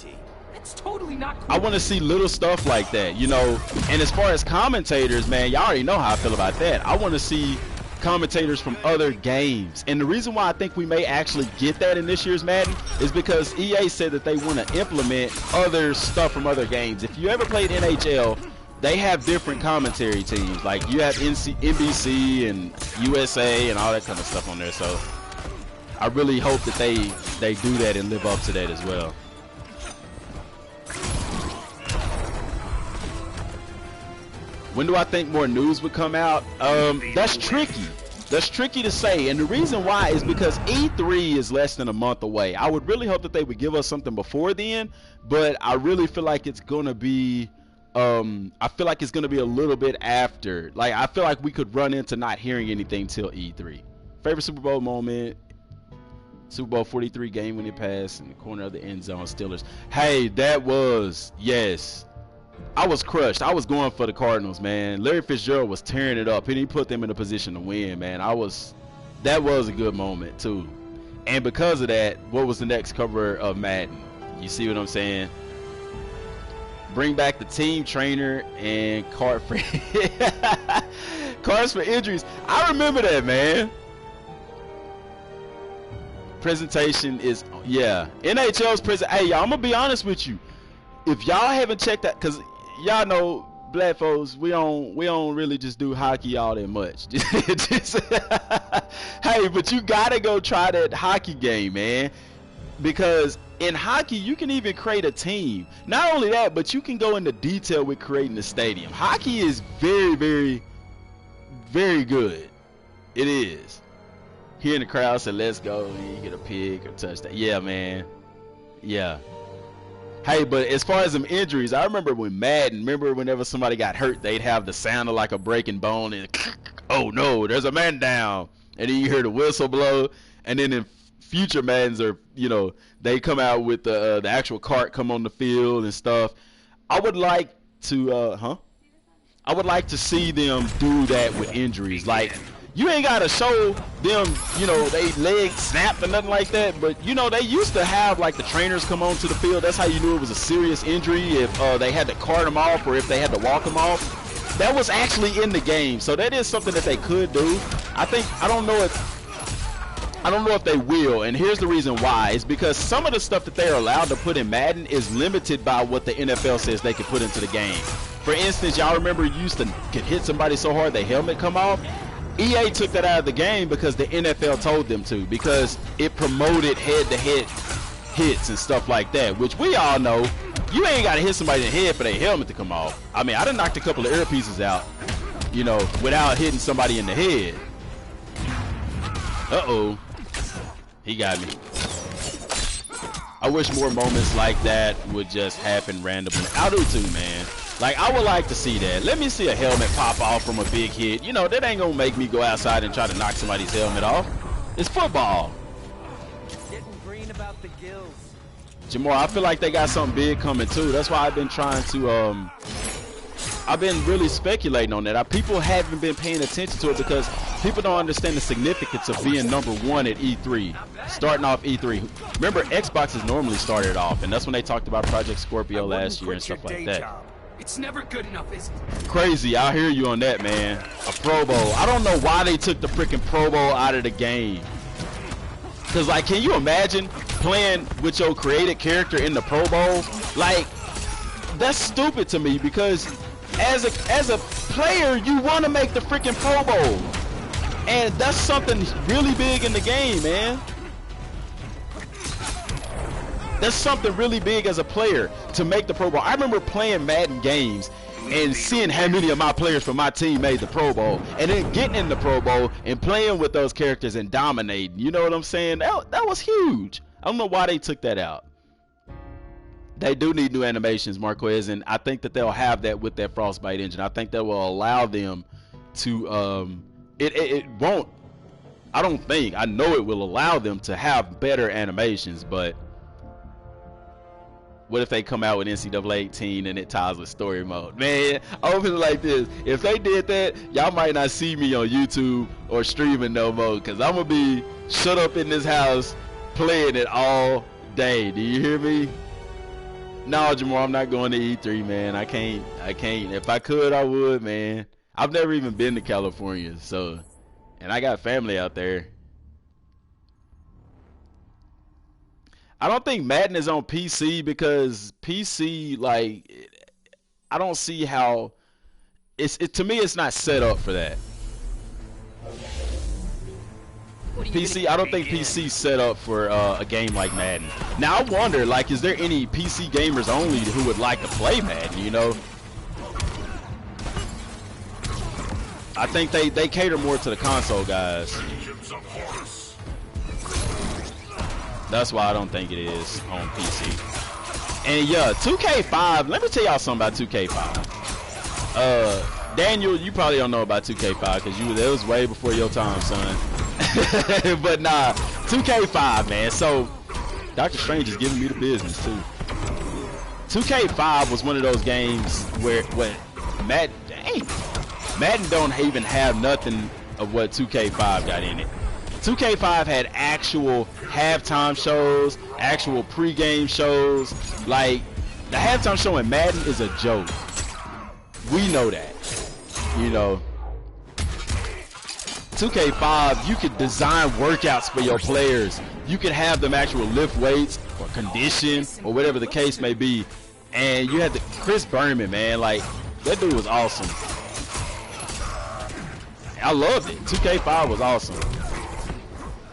It's totally not cool. I want to see little stuff like that, you know. And as far as commentators, man, y'all already know how I feel about that. I want to see commentators from other games. And the reason why I think we may actually get that in this year's Madden is because EA said that they want to implement other stuff from other games. If you ever played NHL, they have different commentary teams. Like you have NBC and USA and all that kind of stuff on there. So I really hope that they do that and live up to that as well. When do I think more news would come out? That's tricky. That's tricky to say. And the reason why is because E3 is less than a month away. I would really hope that they would give us something before then, but I really feel like it's going to be I feel like it's going to be a little bit after. Like, I feel like we could run into not hearing anything till E3. Favorite Super Bowl moment? Super Bowl 43 game when it passed in the corner of the end zone, Steelers. Hey, that was, yes. I was crushed. I was going for the Cardinals, man. Larry Fitzgerald was tearing it up, and he put them in a position to win, man. That was a good moment, too. And because of that, what was the next cover of Madden? You see what I'm saying? Bring back the team trainer and card for cards for injuries. I remember that, man. Presentation is, yeah. NHL's present. Hey, y'all, I'm going to be honest with you. If y'all haven't checked that, because y'all know black folks, we don't really just do hockey all that much. Hey, but you gotta go try that hockey game, man, because in hockey you can even create a team. Not only that, but you can go into detail with creating the stadium. Hockey is very, very, very good. It is. Here in the crowd said, "Let's go," and you get a pick or touchdown. Yeah, man. Yeah. Hey, but as far as them injuries, I remember when Madden, whenever somebody got hurt, they'd have the sound of like a breaking bone and oh no, there's a man down. And then you hear the whistle blow. And then in future Maddens are, you know, they come out with the actual cart come on the field and stuff. I would like to, I would like to see them do that with injuries. Like, you ain't got to show them, you know, they legs snapped or nothing like that. But, you know, they used to have, like, the trainers come onto the field. That's how you knew it was a serious injury, if they had to cart them off or if they had to walk them off. That was actually in the game. So that is something that they could do. I don't know if they will. And here's the reason why. It's because some of the stuff that they're allowed to put in Madden is limited by what the NFL says they can put into the game. For instance, y'all remember you used to get hit somebody so hard their helmet come off? EA took that out of the game because the NFL told them to, because it promoted head-to-head hits and stuff like that, which we all know you ain't got to hit somebody in the head for their helmet to come off. I mean, I done knocked a couple of earpieces out, you know, without hitting somebody in the head. Uh-oh. He got me. I wish more moments like that would just happen randomly. I do too, man. Like, I would like to see that. Let me see a helmet pop off from a big hit. You know, that ain't gonna make me go outside and try to knock somebody's helmet off. It's football. Getting green about the gills. Jamar, I feel like they got something big coming too. That's why I've been trying to I've been really speculating on that. People haven't been paying attention to it because people don't understand the significance of being #1 at E3, starting off E3. Remember, Xbox has normally started off, and that's when they talked about Project Scorpio last year and stuff like that. It's never good enough, is it? Crazy, I hear you on that, man. A Pro Bowl. I don't know why they took the freaking Pro Bowl out of the game. Cause like, can you imagine playing with your created character in the Pro Bowl? Like, that's stupid to me because as a player, you want to make the freaking Pro Bowl, and that's something really big in the game, man. That's something really big as a player to make the Pro Bowl. I remember playing Madden games and seeing how many of my players from my team made the Pro Bowl, and then getting in the Pro Bowl and playing with those characters and dominating. You know what I'm saying? That was huge. I don't know why they took that out. They do need new animations, Marquez, and I think that they'll have that with that Frostbite engine. I think that will allow them to it won't, I don't think, I know it will allow them to have better animations, but what if they come out with NCAA 18 and it ties with story mode? Man, I open it like this. If they did that, y'all might not see me on YouTube or streaming no more, because I'm going to be shut up in this house playing it all day. Do you hear me? No, Jamar, I'm not going to E3, man. I can't. If I could, I would, man. I've never even been to California, so, and I got family out there. I don't think Madden is on PC because PC, like, I don't see how to me it's not set up for that. PC, I don't think PC set up for a game like Madden. Now I wonder, like, is there any PC gamers only who would like to play Madden, you know? I think they cater more to the console guys. That's why I don't think it is on PC. And yeah, 2K5, let me tell y'all something about 2K5. Daniel, you probably don't know about 2K5 because it was way before your time, son. But nah, 2K5, man. So Doctor Strange is giving me the business too. 2K5 was one of those games where Madden don't even have nothing of what 2K5 got in it. 2K5 had actual halftime shows, actual pregame shows. Like, the halftime show in Madden is a joke. We know that, you know. 2K5, you could design workouts for your players. You could have them actual lift weights or condition or whatever the case may be. And you had Chris Berman, man. Like, that dude was awesome. I loved it. 2K5 was awesome.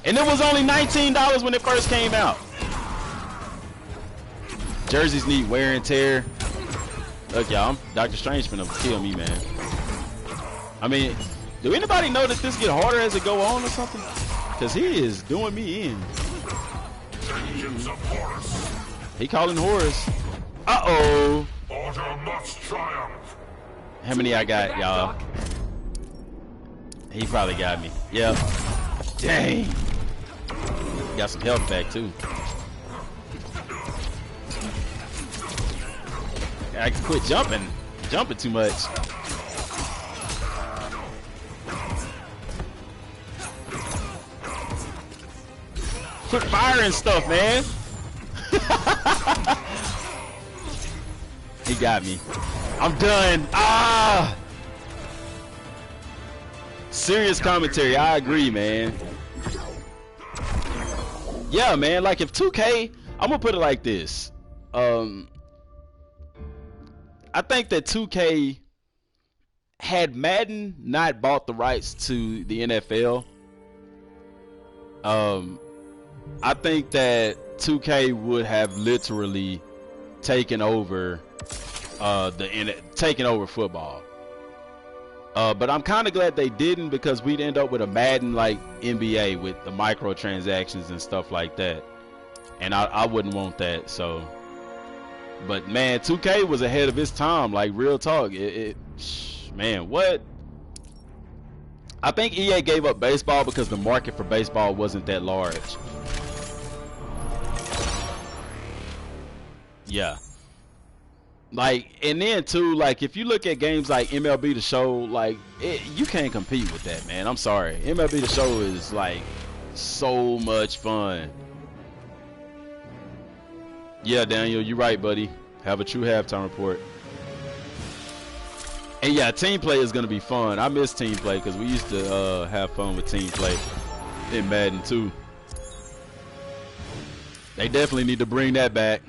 And it was only $19 when it first came out. Jerseys need wear and tear. Look, y'all, Doctor Strange finna kill me, man. I mean, do anybody know that this get harder as it go on or something? Because he is doing me in. He calling Horus. Uh-oh. Order must triumph. How many I got, y'all? He probably got me. Yep. Dang. Got some health back too. I can quit jumping too much. Quit firing stuff, man. He got me. I'm done. Ah. Serious commentary. I agree, man. Yeah, man, like if 2K, I'm gonna put it like this. I think that 2K, had Madden not bought the rights to the NFL, I think that 2K would have literally taken over taken over football. But I'm kind of glad they didn't, because we'd end up with a Madden like NBA with the microtransactions and stuff like that, and I wouldn't want that. So, but man, 2K was ahead of its time, like real talk. Man, what? I think EA gave up baseball because the market for baseball wasn't that large. Yeah. Like, and then too, like if you look at games like MLB The Show, like you can't compete with that, man. I'm sorry. MLB The Show is like so much fun. Yeah, Daniel, you're right, buddy. Have a true halftime report. And yeah, team play is gonna be fun. I miss team play because we used to have fun with team play in Madden 2. They definitely need to bring that back.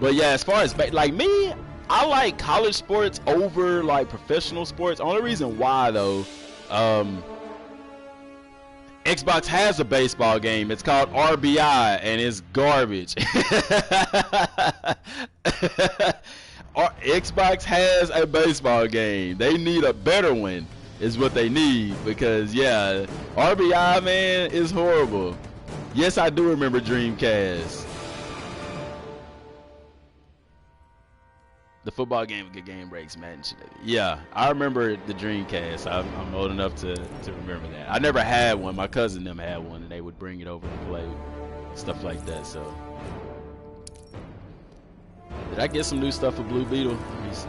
But yeah, as far as like me, I like college sports over like professional sports. Only reason why though, Xbox has a baseball game. It's called RBI and it's garbage. Xbox has a baseball game. They need a better one is what they need, because yeah, RBI, man, is horrible. Yes, I do remember Dreamcast. The football game, good game breaks, man. Yeah, I remember the Dreamcast. I'm old enough to remember that. I never had one. My cousin them had one, and they would bring it over to play, stuff like that. So, did I get some new stuff for Blue Beetle? Let me see.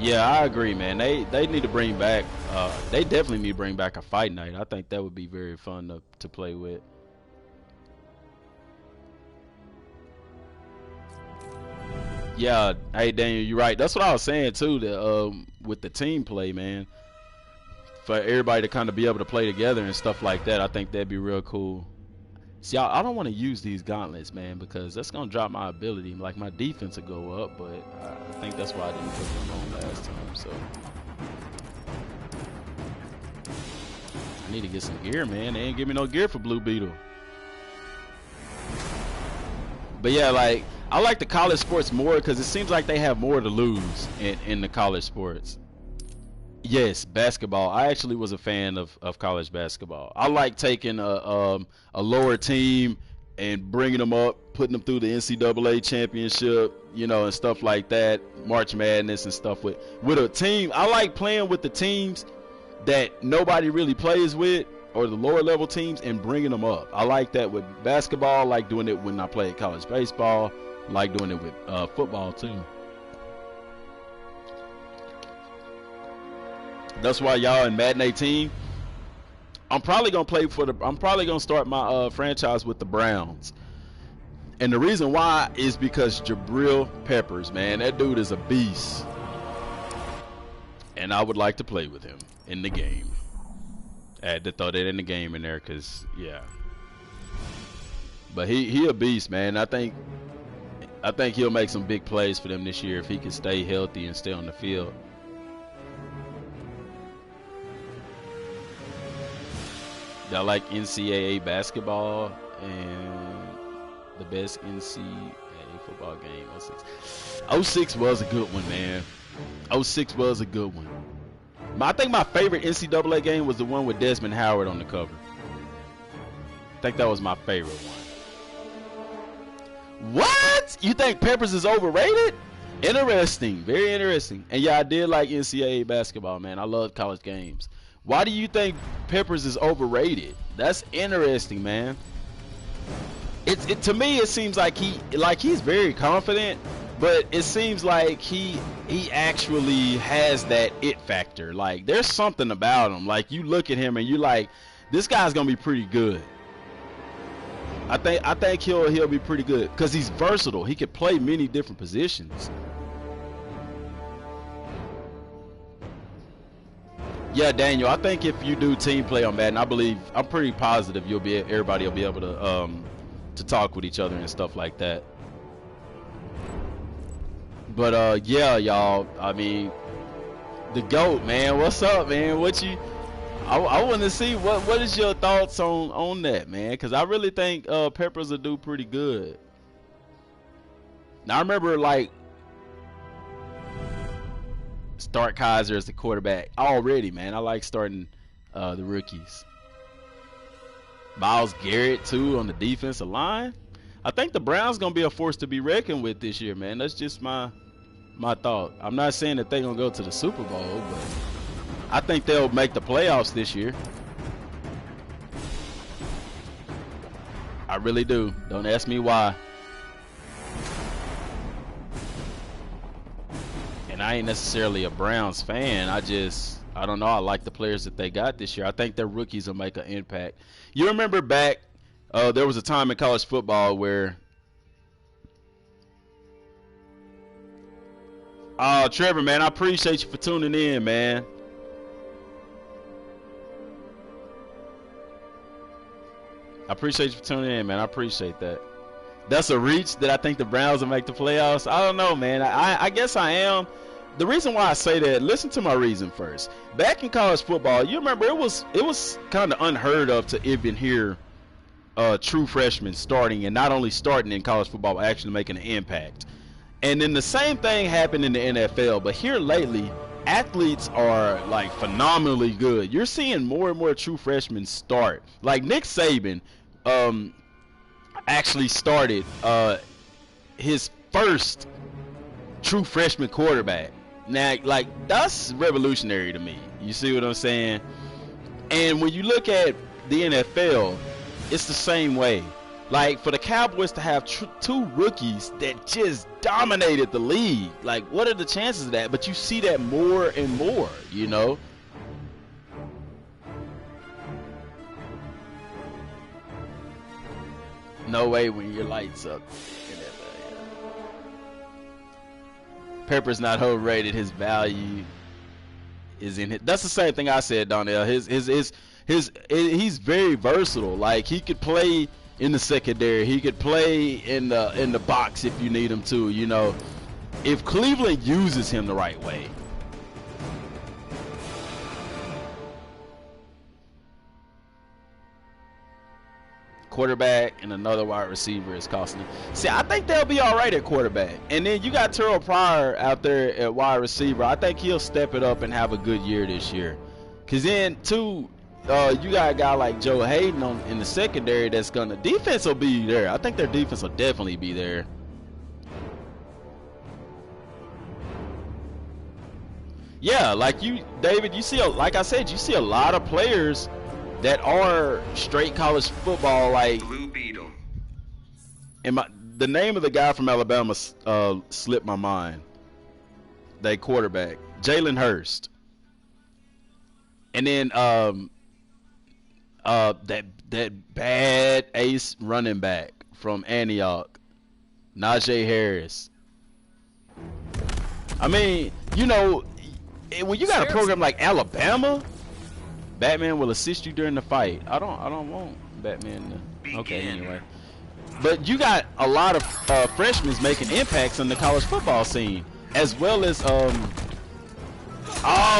Yeah, I agree, man. They need to bring back. They definitely need to bring back a fight night. I think that would be very fun to play with. Yeah, hey Daniel, you're right. That's what I was saying too. With the team play, man, for everybody to kind of be able to play together and stuff like that, I think that'd be real cool. See, I don't want to use these gauntlets, man, because that's gonna drop my ability. Like my defense will go up, but I think that's why I didn't put them on last time. So I need to get some gear, man. They ain't give me no gear for Blue Beetle. But yeah, like I like the college sports more because it seems like they have more to lose in the college sports. Yes, basketball. I actually was a fan of college basketball. I like taking a lower team and bringing them up, putting them through the NCAA championship, you know, and stuff like that, March Madness and stuff with a team. I like playing with the teams that nobody really plays with, or the lower level teams, and bringing them up. I like that with basketball. I like doing it when I played college baseball. I like doing it with football too. That's why y'all in Madden 18, I'm probably gonna start my franchise with the Browns. And the reason why is because Jabril Peppers, man, that dude is a beast. And I would like to play with him in the game. I had to throw that in the game in there because, yeah. But he a beast, man. I think he'll make some big plays for them this year if he can stay healthy and stay on the field. Y'all like NCAA basketball and the best NCAA football game, 06. 06 was a good one, man. 06 was a good one. I think my favorite NCAA game was the one with Desmond Howard on the cover. I think that was my favorite one. What? You think Peppers is overrated? Interesting. Very interesting. And yeah, I did like NCAA basketball, man. I love college games. Why do you think Peppers is overrated? That's interesting, man. To me it seems like he's very confident, but it seems like he actually has that it factor. Like there's something about him. Like you look at him and you're like, this guy's gonna be pretty good. I think he'll be pretty good because he's versatile. He can play many different positions. Yeah, Daniel, I think if you do team play on Madden, I'm pretty positive everybody will be able to talk with each other and stuff like that. But yeah, y'all, I mean, the GOAT, man, what's up, man? I want to see what is your thoughts on that, man? Because I really think Peppers will do pretty good. Now I remember like start Kaiser as the quarterback already, man. I like starting the rookies. Myles Garrett too on the defensive line. I think the Browns gonna be a force to be reckoned with this year, man. That's just my thought. I'm not saying that they're gonna go to the Super Bowl, but I think they'll make the playoffs this year. I really do. Don't ask me why. And I ain't necessarily a Browns fan. I don't know. I like the players that they got this year. I think their rookies will make an impact. You remember back, there was a time in college football where Trevor, man, I appreciate you for tuning in, man. I appreciate you for tuning in, man. I appreciate that. That's a reach that I think the Browns will make the playoffs. I don't know, man. I guess I am. The reason why I say that, listen to my reason first. Back in college football, you remember it was kind of unheard of to even hear true freshmen starting, and not only starting in college football, but actually making an impact. And then the same thing happened in the NFL, but here lately, athletes are like phenomenally good. You're seeing more and more true freshmen start. Like Nick Saban actually started his first true freshman quarterback. Now, like, that's revolutionary to me. You see what I'm saying? And when you look at the NFL, it's the same way. Like, for the Cowboys to have two rookies that just dominated the league, like, what are the chances of that? But you see that more and more, you know? No way when your lights up. Pepper's not overrated. His value is in it. That's the same thing I said, Donnell. He's very versatile. Like, he could play in the secondary. He could play in the box if you need him to. You know, if Cleveland uses him the right way. Quarterback and another wide receiver is costing them. See, I think they'll be all right at quarterback. And then you got Terrell Pryor out there at wide receiver. I think he'll step it up and have a good year this year. Because then, too, you got a guy like Joe Hayden in the secondary that's going to... Defense will be there. I think their defense will definitely be there. Yeah, like you, David, you see, like I said, you see a lot of players that are straight college football, like Blue Beetle. And the name of the guy from Alabama slipped my mind. They quarterback, Jalen Hurst. And then that bad ace running back from Antioch, Najee Harris. I mean, you know, when you got a program like Alabama, Batman will assist you during the fight. I don't want Batman to. Okay, anyway. But you got a lot of freshmen making impacts on the college football scene, as well as oh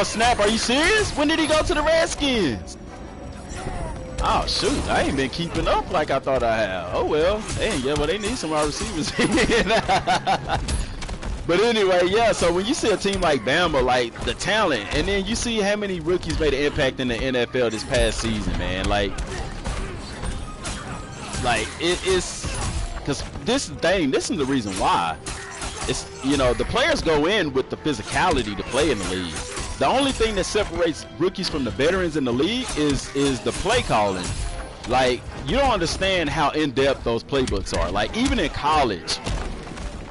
snap! Are you serious? When did he go to the Redskins? Oh shoot! I ain't been keeping up like I thought I have. Oh well, they need some wide receivers. But anyway, yeah, so when you see a team like Bama, like the talent, and then you see how many rookies made an impact in the NFL this past season, man, like it's because this is the reason why. It's, you know, the players go in with the physicality to play in the league. The only thing that separates rookies from the veterans in the league is the play calling. Like, you don't understand how in-depth those playbooks are. Like, even in college,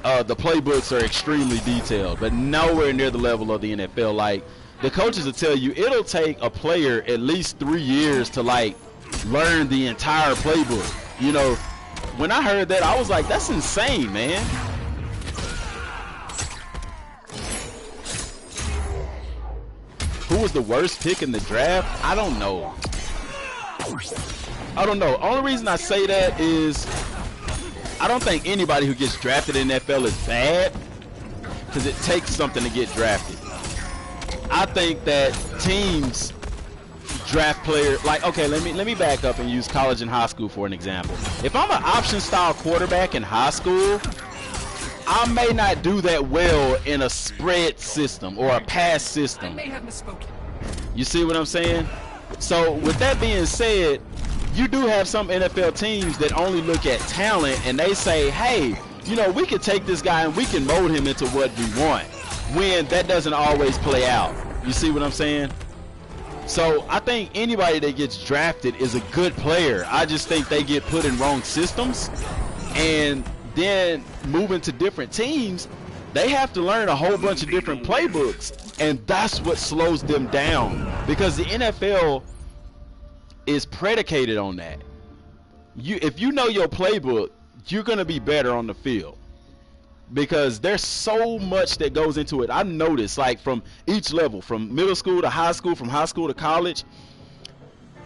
the playbooks are extremely detailed, but nowhere near the level of the NFL. Like, the coaches will tell you it'll take a player at least 3 years to, like, learn the entire playbook. You know, when I heard that, I was like, that's insane, man. Who was the worst pick in the draft? I don't know. Only reason I say that is I don't think anybody who gets drafted in the NFL is bad, because it takes something to get drafted. I think that teams draft players, like, okay, let me back up and use college and high school for an example. If I'm an option style quarterback in high school, I may not do that well in a spread system or a pass system. I may have misspoken. You see what I'm saying? So with that being said, you do have some NFL teams that only look at talent and they say, hey, you know, we could take this guy and we can mold him into what we want, when that doesn't always play out. You see what I'm saying? So I think anybody that gets drafted is a good player. I just think they get put in wrong systems, and then moving to different teams, they have to learn a whole bunch of different playbooks, and that's what slows them down, because the NFL is predicated on that. If you know your playbook, you're going to be better on the field, because there's so much that goes into it. I've noticed, like, from each level, from middle school to high school, from high school to college,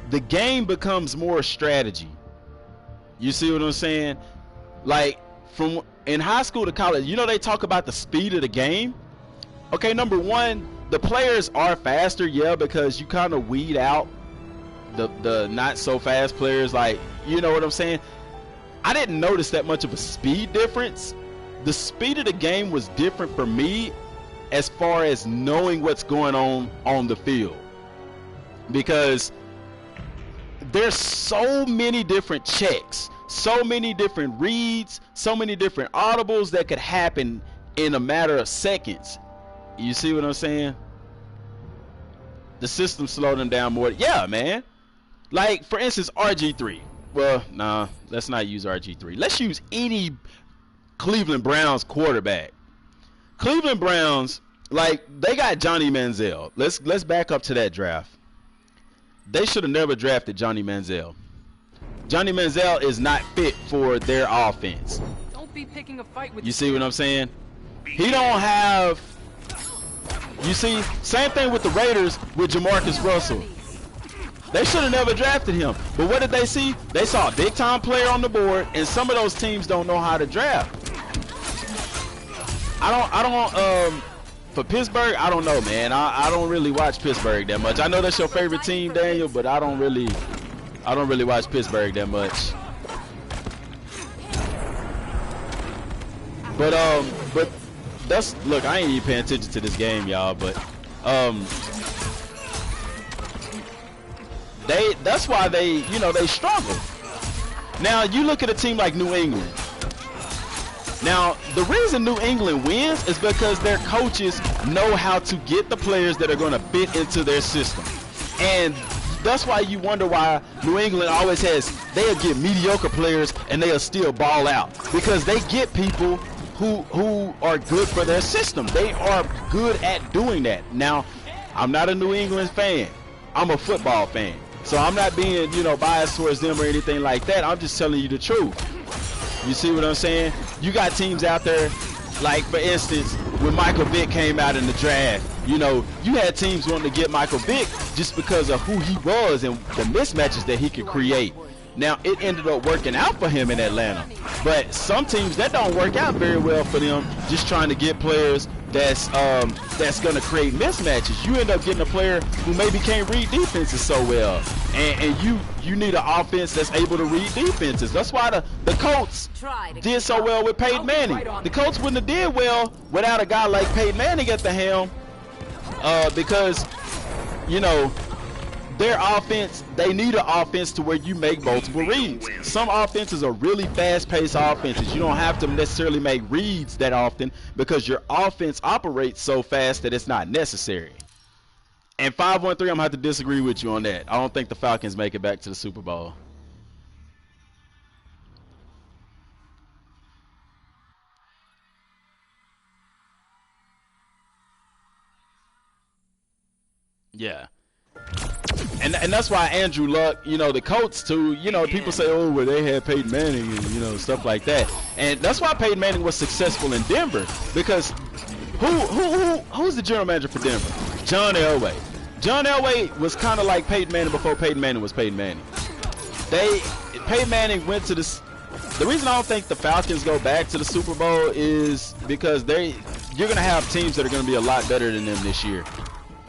the game becomes more strategy. You see what I'm saying? Like, from in high school to college, you know, they talk about the speed of the game. Okay, number one, the players are faster, yeah, because you kind of weed out the not so fast players. Like, you know what I'm saying? I didn't notice that much of a speed difference. The speed of the game was different for me as far as knowing what's going on the field, because there's so many different checks, so many different reads, so many different audibles that could happen in a matter of seconds. You see what I'm saying? The system slowed them down more. Yeah, man. Like, for instance, RG3. Well, nah, let's not use RG3. Let's use any Cleveland Browns quarterback. Cleveland Browns, like, they got Johnny Manziel. Let's back up to that draft. They should have never drafted Johnny Manziel. Johnny Manziel is not fit for their offense. Don't be picking a fight with you. See what I'm saying? He don't have. You see, same thing with the Raiders with Jamarcus Russell. They should have never drafted him. But what did they see? They saw a big-time player on the board, and some of those teams don't know how to draft. I don't. For Pittsburgh, I don't know, man. I don't really watch Pittsburgh that much. I know that's your favorite team, Daniel, but I don't really watch Pittsburgh that much. But that's, look, I ain't even paying attention to this game, y'all, but that's why they struggle. Now you look at a team like New England. Now the reason New England wins is because their coaches know how to get the players that are going to fit into their system, and that's why you wonder why New England always they'll get mediocre players and they'll still ball out, because they get people who are good for their system. They are good at doing that. Now, I'm not a New England fan. I'm a football fan. So I'm not being, biased towards them or anything like that. I'm just telling you the truth. You see what I'm saying? You got teams out there, like, for instance, when Michael Vick came out in the draft, you had teams wanting to get Michael Vick just because of who he was and the mismatches that he could create. Now, it ended up working out for him in Atlanta. But some teams, that don't work out very well for them, just trying to get players that's going to create mismatches. You end up getting a player who maybe can't read defenses so well. And you need an offense that's able to read defenses. That's why the Colts did so well with Peyton Manning. The Colts wouldn't have did well without a guy like Peyton Manning at the helm, because, their offense, they need an offense to where you make multiple reads. Some offenses are really fast-paced offenses. You don't have to necessarily make reads that often because your offense operates so fast that it's not necessary. And 513, I'm going to have to disagree with you on that. I don't think the Falcons make it back to the Super Bowl. Yeah. And that's why Andrew Luck, the Colts too, people say, oh, well, they had Peyton Manning and, stuff like that. And that's why Peyton Manning was successful in Denver, because who's the general manager for Denver? John Elway. John Elway was kind of like Peyton Manning before Peyton Manning was Peyton Manning. Peyton Manning went to the reason I don't think the Falcons go back to the Super Bowl is because you're going to have teams that are going to be a lot better than them this year.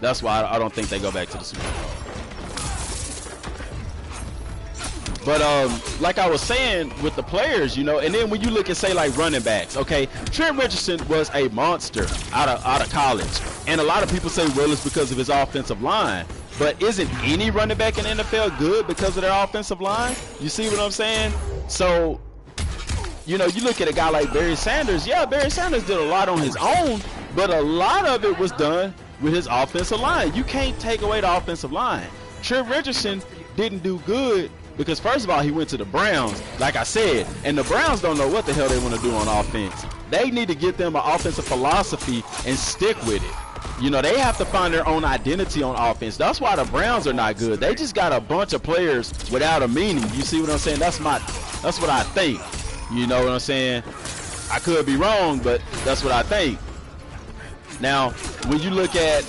That's why I don't think they go back to the Super Bowl. But like I was saying with the players, and then when you look at, say, like running backs, okay, Trent Richardson was a monster out of college, and a lot of people say, well, it's because of his offensive line. But isn't any running back in the NFL good because of their offensive line? You see what I'm saying? So, you look at a guy like Barry Sanders. Yeah, Barry Sanders did a lot on his own, but a lot of it was done with his offensive line. You can't take away the offensive line. Trent Richardson didn't do good because, first of all, he went to the Browns, like I said, and the Browns don't know what the hell they want to do on offense. They need to get them an offensive philosophy and stick with it. You know, they have to find their own identity on offense. That's why the Browns are not good. They just got a bunch of players without a meaning. You see what I'm saying? That's what I think. You know what I'm saying? I could be wrong, but that's what I think. Now, when you look at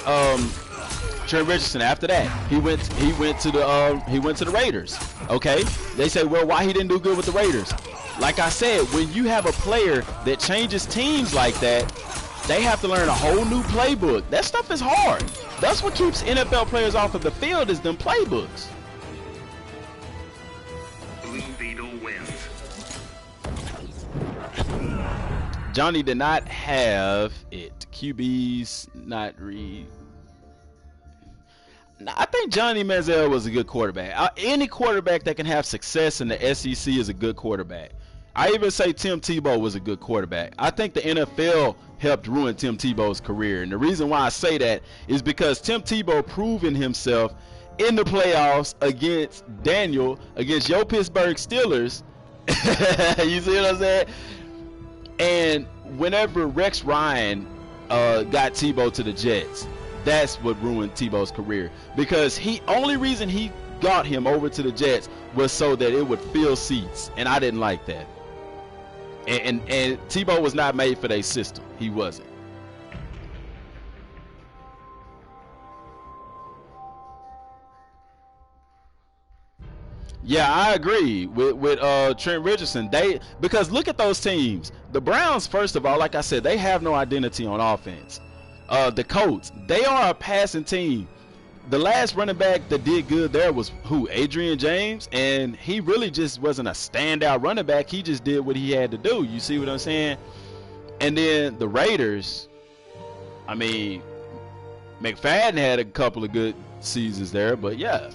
Trent Richardson, after that, he went to the Raiders. Okay, they say, well, why he didn't do good with the Raiders? Like I said, when you have a player that changes teams like that, they have to learn a whole new playbook. That stuff is hard. That's what keeps NFL players off of the field, is them playbooks. Blue Beetle wins. Johnny did not have it. QB's not read. I think Johnny Manziel was a good quarterback. Any quarterback that can have success in the SEC is a good quarterback. I even say Tim Tebow was a good quarterback. I think the NFL helped ruin Tim Tebow's career. And the reason why I say that is because Tim Tebow proven himself in the playoffs against your Pittsburgh Steelers. You see what I'm saying? And whenever Rex Ryan got Tebow to the Jets, that's what ruined Tebow's career. Because only reason he got him over to the Jets was so that it would fill seats. And I didn't like that. And Tebow was not made for their system. He wasn't. Yeah, I agree with Trent Richardson. Because look at those teams. The Browns, first of all, like I said, they have no identity on offense. The Colts, they are a passing team. The last running back that did good there was who? Adrian James, and he really just wasn't a standout running back. He just did what he had to do. You see what I'm saying? And then the Raiders, I mean, McFadden had a couple of good seasons there, but yeah.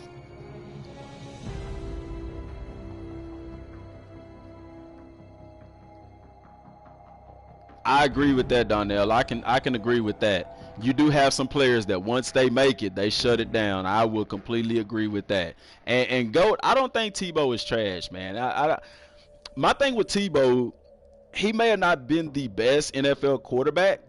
I agree with that, Donnell. I can agree with that. You do have some players that once they make it, they shut it down. I will completely agree with that. And GOAT, I don't think Tebow is trash, man. My thing with Tebow, he may have not been the best NFL quarterback,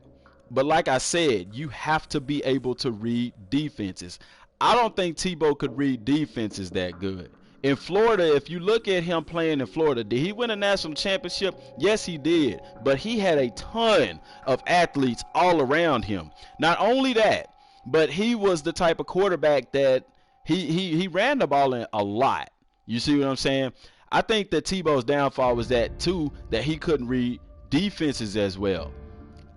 but like I said, you have to be able to read defenses. I don't think Tebow could read defenses that good. In Florida, if you look at him playing in Florida, did he win a national championship? Yes, he did. But he had a ton of athletes all around him. Not only that, but he was the type of quarterback that he ran the ball in a lot. You see what I'm saying? I think that Tebow's downfall was that he couldn't read defenses as well.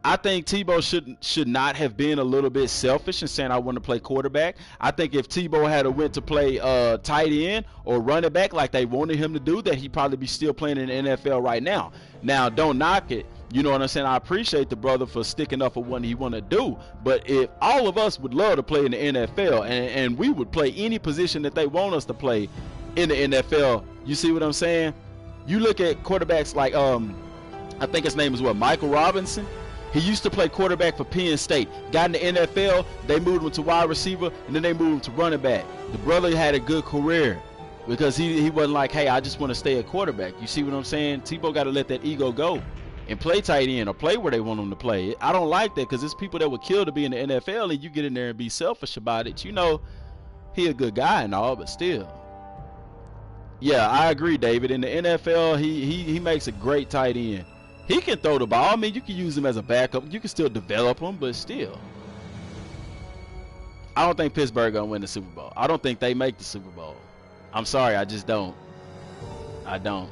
I think Tebow should not have been a little bit selfish in saying I want to play quarterback. I think if Tebow had went to play tight end or running back like they wanted him to do, that he'd probably be still playing in the NFL right now. Now, don't knock it. You know what I'm saying? I appreciate the brother for sticking up for what he want to do. But if all of us would love to play in the NFL and we would play any position that they want us to play in the NFL, you see what I'm saying? You look at quarterbacks like I think his name is Michael Robinson. He used to play quarterback for Penn State. Got in the NFL, they moved him to wide receiver, and then they moved him to running back. The brother had a good career because he wasn't like, hey, I just want to stay a quarterback. You see what I'm saying? Tebow got to let that ego go and play tight end or play where they want him to play. I don't like that because there's people that would kill to be in the NFL, and you get in there and be selfish about it. You know, he a good guy and all, but still. Yeah, I agree, David. In the NFL, he makes a great tight end. He can throw the ball. I mean, you can use him as a backup. You can still develop him, but still. I don't think Pittsburgh gonna win the Super Bowl. I don't think they make the Super Bowl. I'm sorry, I just don't. I don't.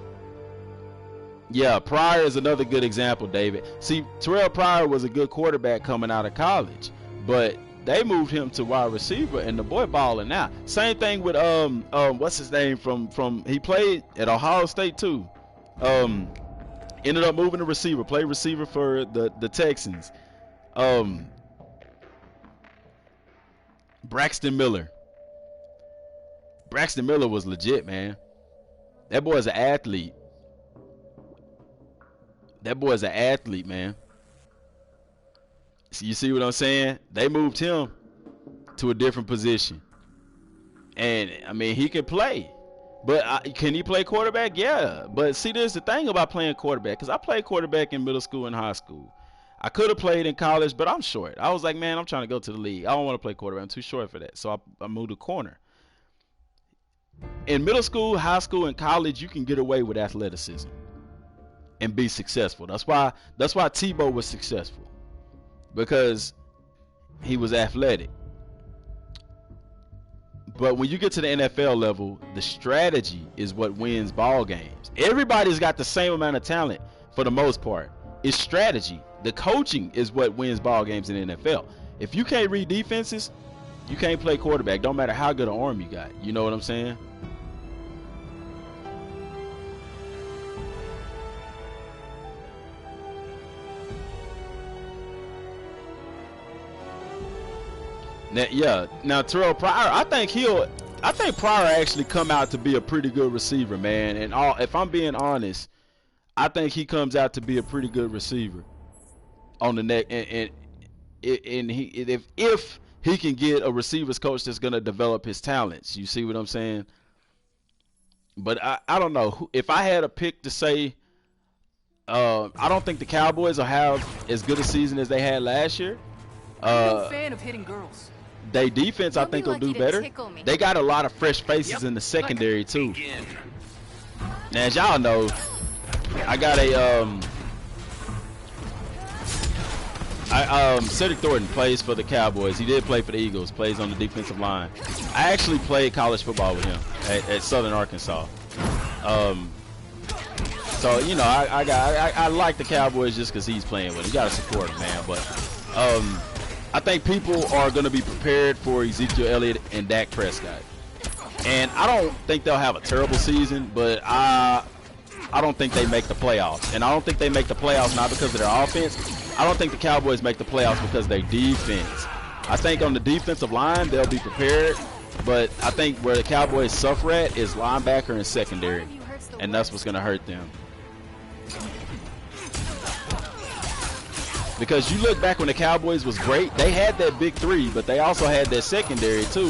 Yeah, Pryor is another good example, David. See, Terrell Pryor was a good quarterback coming out of college, but they moved him to wide receiver, and the boy balling out. Same thing with what's his name from he played at Ohio State too. Ended up moving to receiver, played receiver for the Texans. Braxton Miller. Braxton Miller was legit, man. That boy's an athlete. That boy's an athlete, man. You see what I'm saying? They moved him to a different position. And, I mean, he can play. But can he play quarterback? Yeah. But see, there's the thing about playing quarterback. Because I played quarterback in middle school and high school. I could have played in college, but I'm short. I was like, man, I'm trying to go to the league. I don't want to play quarterback. I'm too short for that. So I moved to corner. In middle school, high school, and college, you can get away with athleticism and be successful. That's why Tebow was successful. Because he was athletic. But when you get to the NFL level, the strategy is what wins ball games. Everybody's got the same amount of talent for the most part. It's strategy. The coaching is what wins ball games in the NFL. If you can't read defenses, you can't play quarterback. Don't matter how good an arm you got. You know what I'm saying? Now Terrell Pryor, I think Pryor actually come out to be a pretty good receiver, man. And if I'm being honest, I think he comes out to be a pretty good receiver on the neck. And if he can get a receivers coach that's gonna develop his talents, you see what I'm saying? But I don't know if I had a pick to say. I don't think the Cowboys will have as good a season as they had last year. I'm no fan of hitting girls. They defense, I think, will do better. They got a lot of fresh faces in the secondary too. Now, as y'all know, I got Cedric Thornton plays for the Cowboys. He did play for the Eagles. Plays on the defensive line. I actually played college football with him at Southern Arkansas. So you know, I like the Cowboys just because he's playing with him. You gotta support him, man. But I think people are going to be prepared for Ezekiel Elliott and Dak Prescott. And I don't think they'll have a terrible season, but I don't think they make the playoffs. And I don't think they make the playoffs not because of their offense. I don't think the Cowboys make the playoffs because of their defense. I think on the defensive line, they'll be prepared. But I think where the Cowboys suffer at is linebacker and secondary. And that's what's going to hurt them. Because you look back when the Cowboys was great, they had that big three, but they also had that secondary too.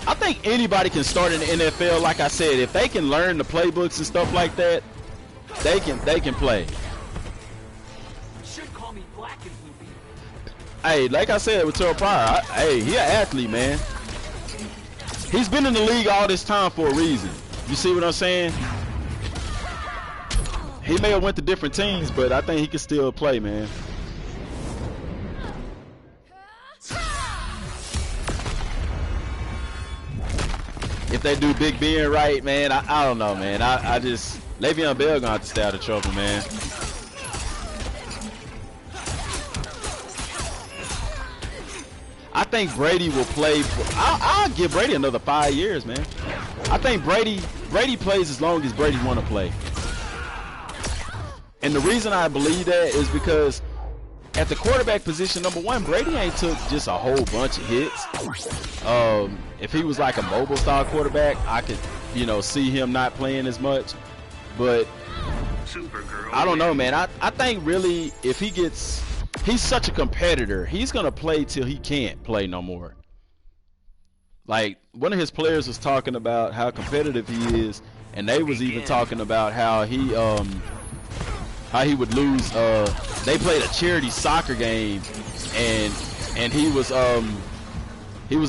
I think anybody can start in the NFL. Like I said, if they can learn the playbooks and stuff like that, they can play. Should call me black and blue. Hey, like I said with Terrell Pryor, hey, he an athlete, man. He's been in the league all this time for a reason. You see what I'm saying? He may have went to different teams, but I think he can still play, man. If they do Big Ben right, man, I don't know, man. I just Le'Veon Bell gonna have to stay out of trouble, man. I think Brady will play. I'll give Brady another 5 years, man. I think Brady plays as long as Brady want to play. And the reason I believe that is because at the quarterback position, number one, Brady ain't took just a whole bunch of hits. If he was like a mobile style quarterback, I could, you know, see him not playing as much. But I don't know, man. I think really if he's such a competitor, he's going to play till he can't play no more. Like one of his players was talking about how competitive he is, and they was even talking about how he would lose. They played a charity soccer game, and he was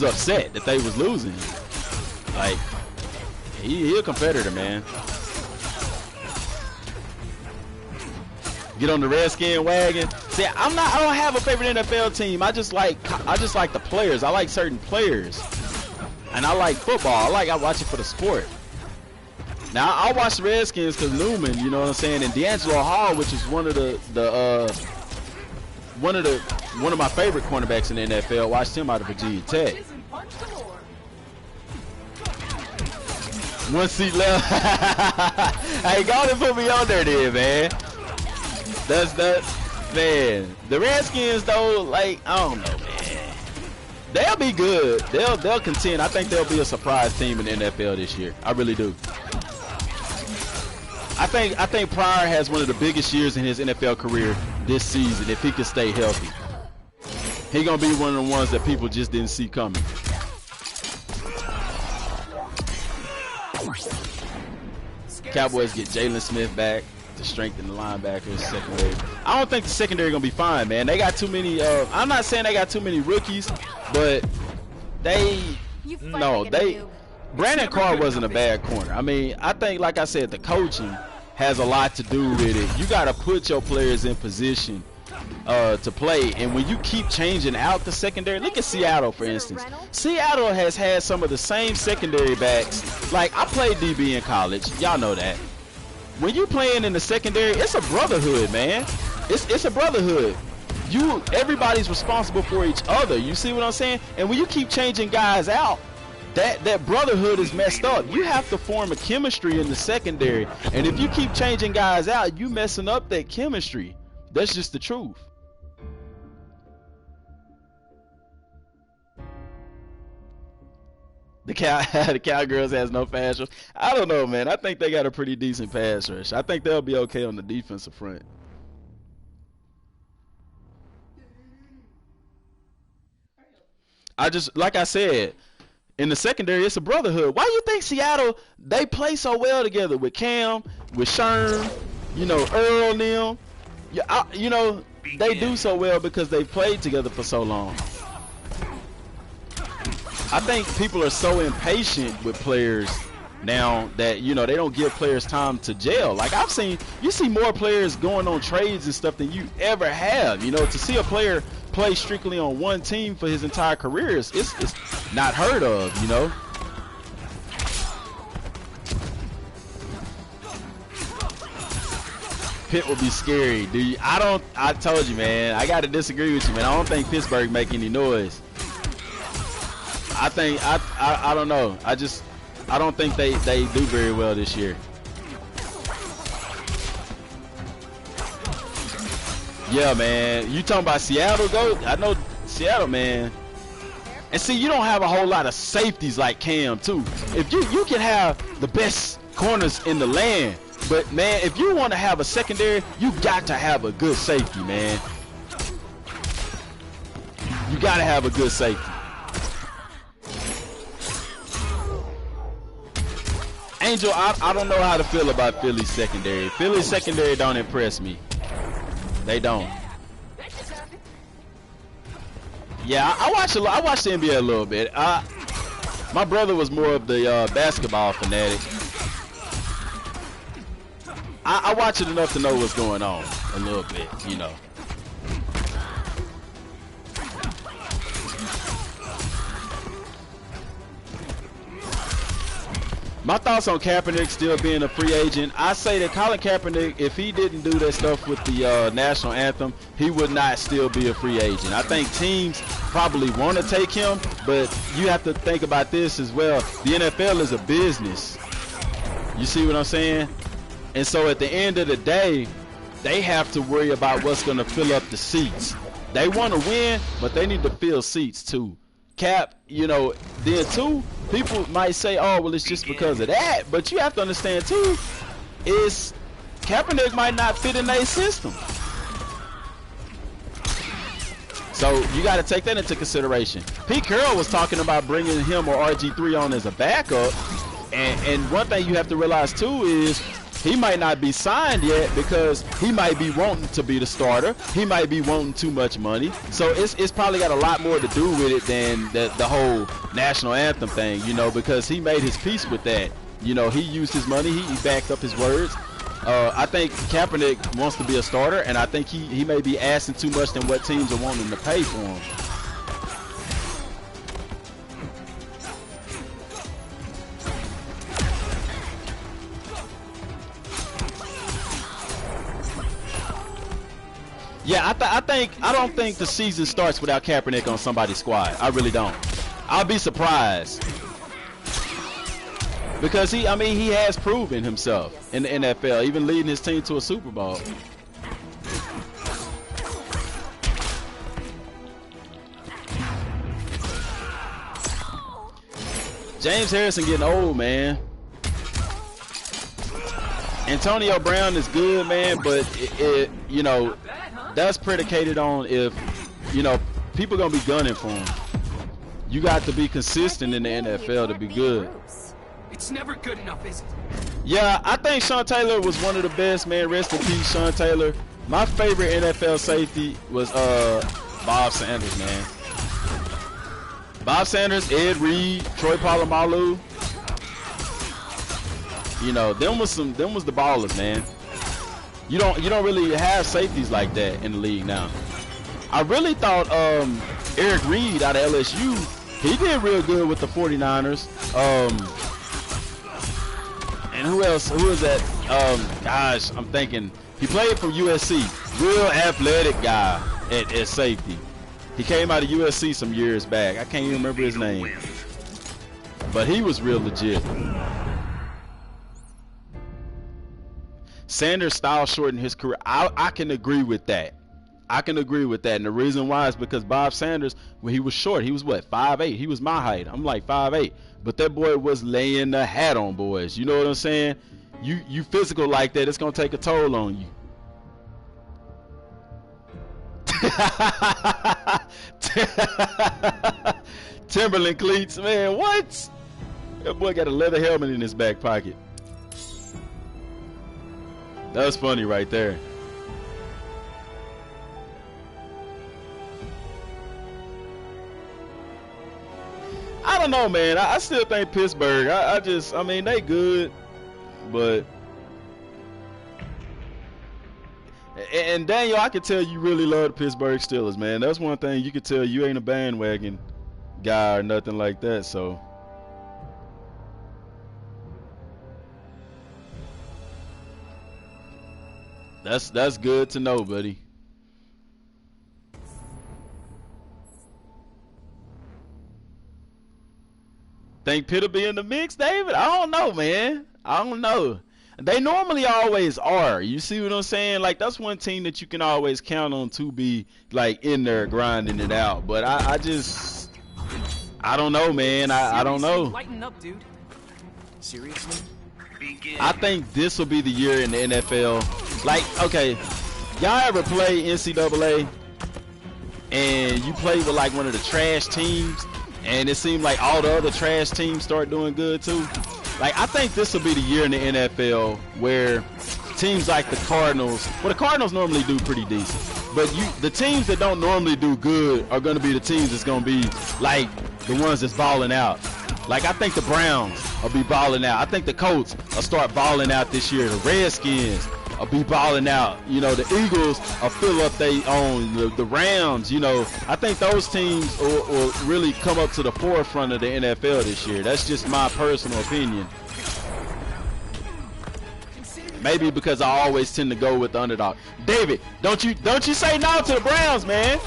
upset that they was losing. Like he a competitor, man. Get on the Redskin wagon. See, I don't have a favorite NFL team. I just like the players. I like certain players, and I like football. I watch it for the sport. Now I watch the Redskins because Newman, you know what I'm saying, and D'Angelo Hall, which is one of my favorite cornerbacks in the NFL. Watched him out of Virginia Tech. One seat left. Hey, go ahead and put me on there, then, man. Man. The Redskins, though, like I don't know, man. They'll be good. They'll contend. I think they'll be a surprise team in the NFL this year. I really do. I think Pryor has one of the biggest years in his NFL career this season if he can stay healthy. He gonna be one of the ones that people just didn't see coming. Cowboys get Jalen Smith back to strengthen the linebackers secondary. I don't think the secondary gonna be fine, man. They got too many. I'm not saying they got too many rookies, but Brandon Carr wasn't a bad corner. I mean, I think, like I said, the coaching has a lot to do with it. You got to put your players in position to play, and when you keep changing out the secondary, look at Seattle, for instance. Seattle has had some of the same secondary backs. Like, I played DB in college. Y'all know that. When you playing in the secondary, it's a brotherhood, man. It's a brotherhood. Everybody's responsible for each other. You see what I'm saying? And when you keep changing guys out, that brotherhood is messed up. You have to form a chemistry in the secondary, and if you keep changing guys out, you messing up that chemistry. That's just the truth. The Cowgirls has no pass rush. I don't know, man. I think they got a pretty decent pass rush. I think they'll be okay on the defensive front. Like I said, in the secondary, it's a brotherhood. Why do you think Seattle, they play so well together with Cam, with Sherm, Earl and them? They do so well because they played together for so long. I think people are so impatient with players now that, they don't give players time to gel. Like, you see more players going on trades and stuff than you ever have. To see a player play strictly on one team for his entire career it's not heard of, Pitt will be scary, dude. I told you, man. I got to disagree with you, man. I don't think Pittsburgh make any noise. I don't know. I don't think they do very well this year. Yeah, man. You talking about Seattle, though? I know Seattle, man. And see, you don't have a whole lot of safeties like Cam, too. If you can have the best corners in the land, but, man, if you want to have a secondary, you got to have a good safety, man. You got to have a good safety. Angel, I don't know how to feel about Philly's secondary. Philly's secondary don't impress me. They don't. Yeah, I watch the NBA a little bit. My brother was more of the basketball fanatic. I watch it enough to know what's going on a little bit, My thoughts on Kaepernick still being a free agent. I say that Colin Kaepernick, if he didn't do that stuff with the national anthem, he would not still be a free agent. I think teams probably want to take him, but you have to think about this as well. The NFL is a business. You see what I'm saying? And so at the end of the day, they have to worry about what's going to fill up the seats. They want to win, but they need to fill seats too. Cap, then too, people might say, oh, well, it's just because of that. But you have to understand too, is Kaepernick might not fit in their system. So you got to take that into consideration. Pete Carroll was talking about bringing him or RG3 on as a backup. And one thing you have to realize too is he might not be signed yet because he might be wanting to be the starter. He might be wanting too much money. So it's probably got a lot more to do with it than the whole national anthem thing, because he made his peace with that. He used his money. He backed up his words. I think Kaepernick wants to be a starter, and I think he may be asking too much than what teams are wanting to pay for him. Yeah, I don't think the season starts without Kaepernick on somebody's squad. I really don't. I'll be surprised. Because he has proven himself in the NFL, even leading his team to a Super Bowl. James Harrison getting old, man. Antonio Brown is good, man, but you know, that's predicated on if, you know, people gonna be gunning for him. You got to be consistent in the NFL to be good. It's never good enough, is it? Yeah, I think Sean Taylor was one of the best, man. Rest in peace, Sean Taylor. My favorite NFL safety was Bob Sanders, man. Bob Sanders, Ed Reed, Troy Polamalu. You know, them was the ballers, man. You don't really have safeties like that in the league now. I really thought Eric Reed out of LSU, he did real good with the 49ers. And who else? Who is that? Gosh, I'm thinking. He played for USC. Real athletic guy at safety. He came out of USC some years back. I can't even remember his name. But he was real legit. Sanders' style shortened his career. I can agree with that. I can agree with that. And the reason why is because Bob Sanders, when he was short, he was what, 5'8"? He was my height. I'm like 5'8". But that boy was laying the hat on boys. You know what I'm saying? You physical like that, it's going to take a toll on you. Timberland cleats, man, what? That boy got a leather helmet in his back pocket. That was funny right there. I don't know, man. I still think Pittsburgh. I mean, they good, but and Daniel, I can tell you really love the Pittsburgh Steelers, man. That's one thing you could tell. You ain't a bandwagon guy or nothing like that, so. That's good to know, buddy. Think Pitt'll be in the mix, David? I don't know, man. I don't know. They normally always are. You see what I'm saying? Like, that's one team that you can always count on to be, like, in there grinding it out. But I don't know, man. I don't know. Lighten up, dude. Seriously? I think this will be the year in the NFL. Like, okay, y'all ever play NCAA and you play with, like, one of the trash teams and it seemed like all the other trash teams start doing good too? Like, I think this will be the year in the NFL where teams like the Cardinals, well, the Cardinals normally do pretty decent, but the teams that don't normally do good are going to be the teams that's going to be like the ones that's balling out. Like, I think the Browns will be balling out. I think the Colts will start balling out this year. The Redskins will be balling out. You know, the Eagles will fill up their own. The Rams, you know, I think those teams will really come up to the forefront of the NFL this year. That's just my personal opinion. Maybe because I always tend to go with the underdog. David, don't you say no to the Browns, man.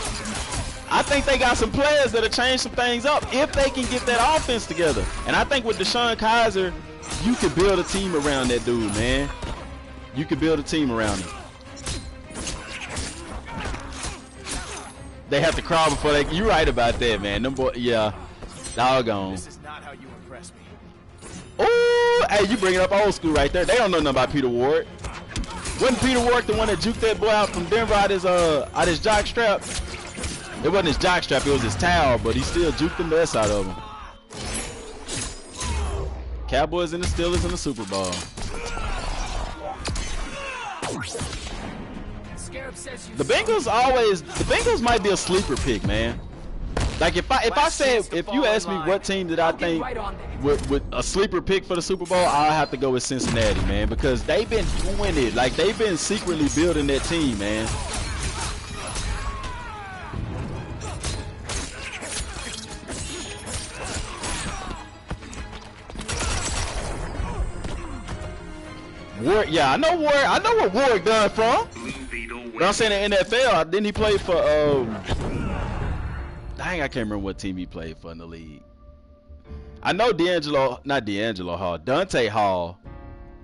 I think they got some players that'll change some things up if they can get that offense together. And I think with DeShone Kizer, you can build a team around that dude, man. You can build a team around him. They have to crawl before they. You're right about that, man. Them boy, yeah, doggone. This is not how you impress me. Ooh, hey, you bringing up old school right there. They don't know nothing about Peter Ward. Wasn't Peter Ward the one that juked that boy out from Denver out his jock strap? It wasn't his jock strap, it was his towel, but he still juked the mess out of him. Cowboys and the Steelers in the Super Bowl. The Bengals might be a sleeper pick, man. Like, if you ask me what team that I think with a sleeper pick for the Super Bowl, I'll have to go with Cincinnati, man, because they've been doing it. Like, they've been secretly building that team, man. Ward, yeah, I know where Ward done from. But I'm saying in the NFL, then he played for dang, I can't remember what team he played for in the league. I know Dante Hall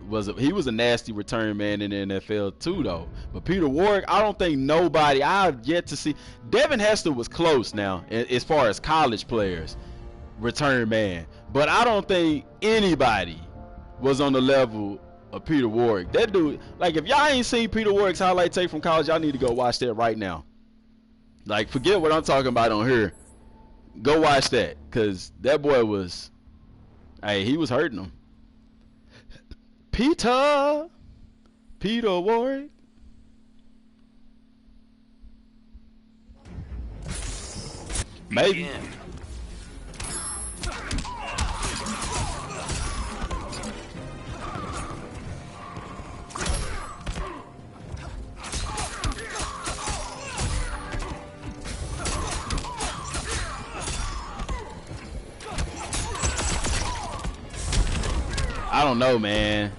was a nasty return man in the NFL too, though. But Peter Ward, I don't think nobody. I've yet to see. Devin Hester was close now as far as college players return man, but I don't think anybody was on the level of Peter Warrick. That dude, like, if y'all ain't seen Peter Warrick's highlight tape from college, y'all need to go watch that right now. Like, forget what I'm talking about on here. Go watch that, cause that boy was, hey, he was hurting him. Peter Warrick. Maybe. Begin. I don't know, man.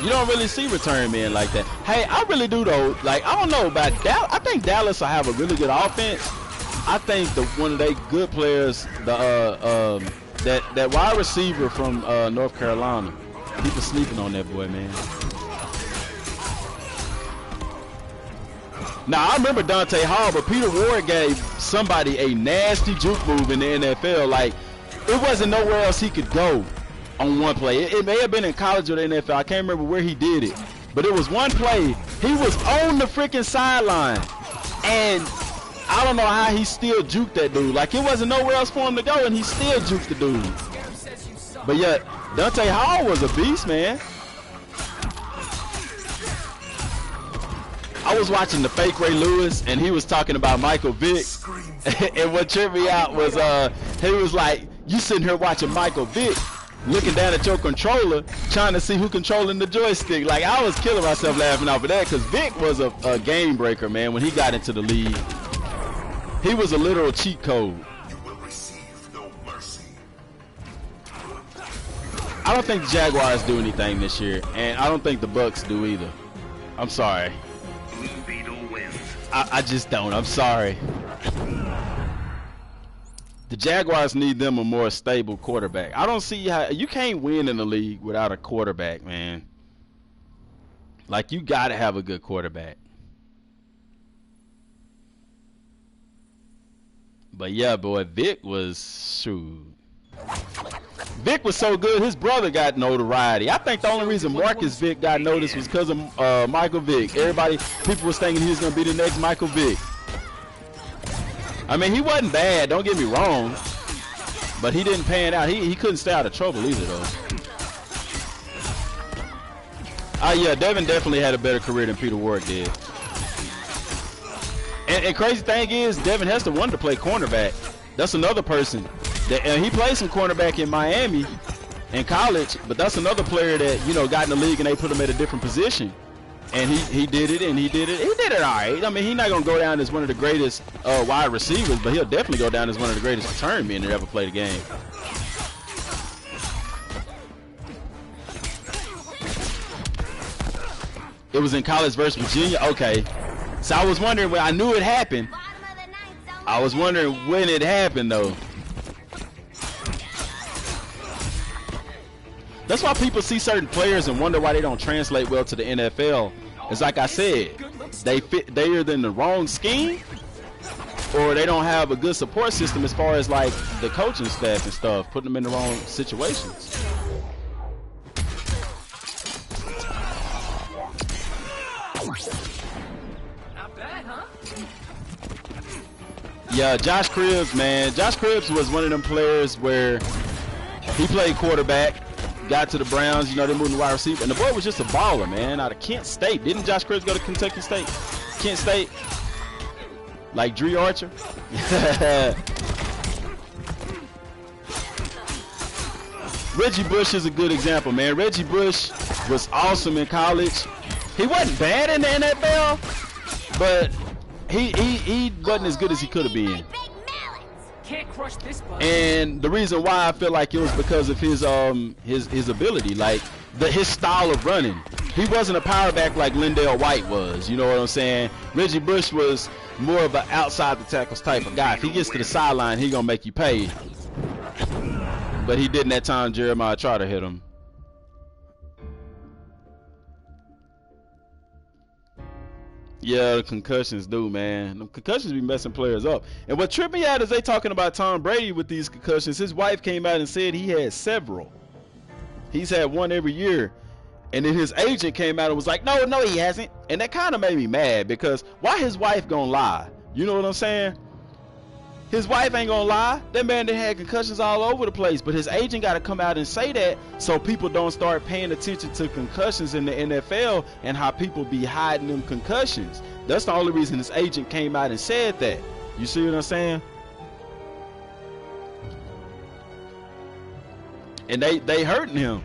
You don't really see return men like that. Hey, I really do though. Like, I don't know about Dallas. I think Dallas will have a really good offense. I think one of their good players, that wide receiver from North Carolina. People sleeping on that boy, man. Now I remember Dante Hall, but Peter Ward gave somebody a nasty juke move in the NFL. Like, it wasn't nowhere else he could go on one play. It may have been in college or the NFL. I can't remember where he did it. But it was one play. He was on the freaking sideline. And I don't know how he still juked that dude. Like, it wasn't nowhere else for him to go, and he still juked the dude. But yet, Dante Hall was a beast, man. I was watching the fake Ray Lewis, and he was talking about Michael Vick. And what tripped me out was he was like, you sitting here watching Michael Vick, looking down at your controller, trying to see who controlling the joystick. Like, I was killing myself laughing off of that, because Vick was a game breaker, man, when he got into the league. He was a literal cheat code. You will receive no mercy. I don't think the Jaguars do anything this year, and I don't think the Bucks do either. I'm sorry. Blue Beetle wins. I just don't. I'm sorry. The Jaguars need them a more stable quarterback. I don't see how you can't win in the league without a quarterback, man. Like, you got to have a good quarterback. But yeah, boy, Vic was, shoot. Vic was so good, his brother got notoriety. I think the only reason Marcus Vick got noticed was because of Michael Vick. People was thinking he was going to be the next Michael Vick. I mean, he wasn't bad, don't get me wrong. But he didn't pan out. He couldn't stay out of trouble either, though. Yeah, Devin definitely had a better career than Peter Ward did. And crazy thing is, Devin Hester wanted to play cornerback. That's another person. He played some cornerback in Miami in college, but that's another player that, you know, got in the league and they put him at a different position. And he did it, and he did it all right. I mean, he's not going to go down as one of the greatest wide receivers, but he'll definitely go down as one of the greatest return men that ever played a game. It was in college versus Virginia? Okay. So I was wondering when I knew it happened. I was wondering when it happened, though. That's why people see certain players and wonder why they don't translate well to the NFL. It's like I said, they're in the wrong scheme, or they don't have a good support system as far as like the coaching staff and stuff, putting them in the wrong situations. Not bad, huh? Yeah, Josh Cribbs, man. Josh Cribbs was one of them players where he played quarterback. Got to the Browns, you know, they moved to wide receiver, and the boy was just a baller, man, out of Kent State. Didn't Josh Cribbs go to Kentucky State? Kent State? Like Dree Archer? Reggie Bush is a good example, man. Reggie Bush was awesome in college. He wasn't bad in the NFL, but he wasn't as good as he could have been. Can't crush this button. And the reason why I feel like it was because of his ability, like his style of running. He wasn't a power back like Lindell White was, you know what I'm saying? Reggie Bush was more of an outside the tackles type of guy. If he gets to the sideline, he gonna make you pay. But he didn't that time Jeremiah Trotter hit him. Yeah, the concussions do, man. The concussions be messing players up. And what tripped me out is they talking about Tom Brady with these concussions. His wife came out and said he had several. He's had one every year. And then his agent came out and was like, no, he hasn't. And that kind of made me mad, because why his wife gonna lie? You know what I'm saying? His wife ain't gonna lie. That man done had concussions all over the place, but his agent got to come out and say that so people don't start paying attention to concussions in the NFL and how people be hiding them concussions. That's the only reason his agent came out and said that. You see what I'm saying? And they hurting him.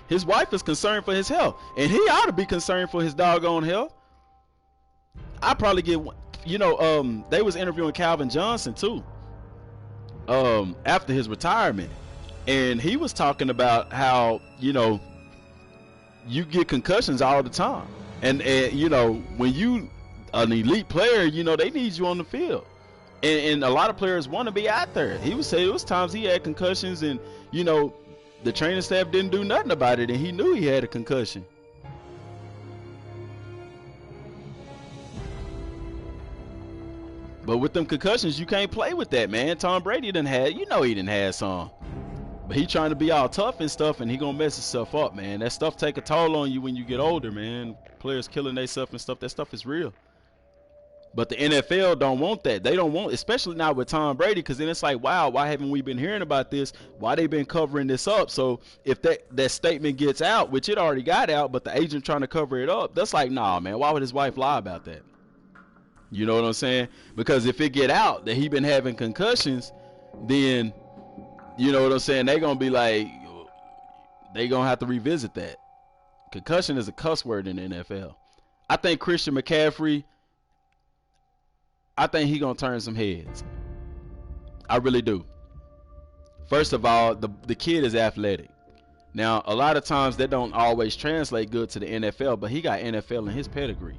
His wife is concerned for his health, and he ought to be concerned for his doggone health. I probably get, you know, they was interviewing Calvin Johnson too, after his retirement, and he was talking about how, you know, you get concussions all the time, and you know, when you an elite player, you know, they need you on the field, and a lot of players want to be out there. He would say it was times he had concussions, and you know, the training staff didn't do nothing about it, and he knew he had a concussion. But with them concussions, you can't play with that, man. Tom Brady done had, you know, he done had some. But he trying to be all tough and stuff, and he gonna mess himself up, man. That stuff take a toll on you when you get older, man. Players killing themselves and stuff, that stuff is real. But the NFL don't want that. They don't want, especially not with Tom Brady, because then it's like, wow, why haven't we been hearing about this? Why they been covering this up? So if that statement gets out, which it already got out, but the agent trying to cover it up, that's like, nah, man, why would his wife lie about that? You know what I'm saying? Because if it get out that he been having concussions, then, you know what I'm saying, they gonna be like, they gonna have to revisit that. Concussion is a cuss word in the NFL. I think Christian McCaffrey, I think he gonna turn some heads. I really do. First of all, the kid is athletic. Now, a lot of times that don't always translate good to the NFL, but he got NFL in his pedigree.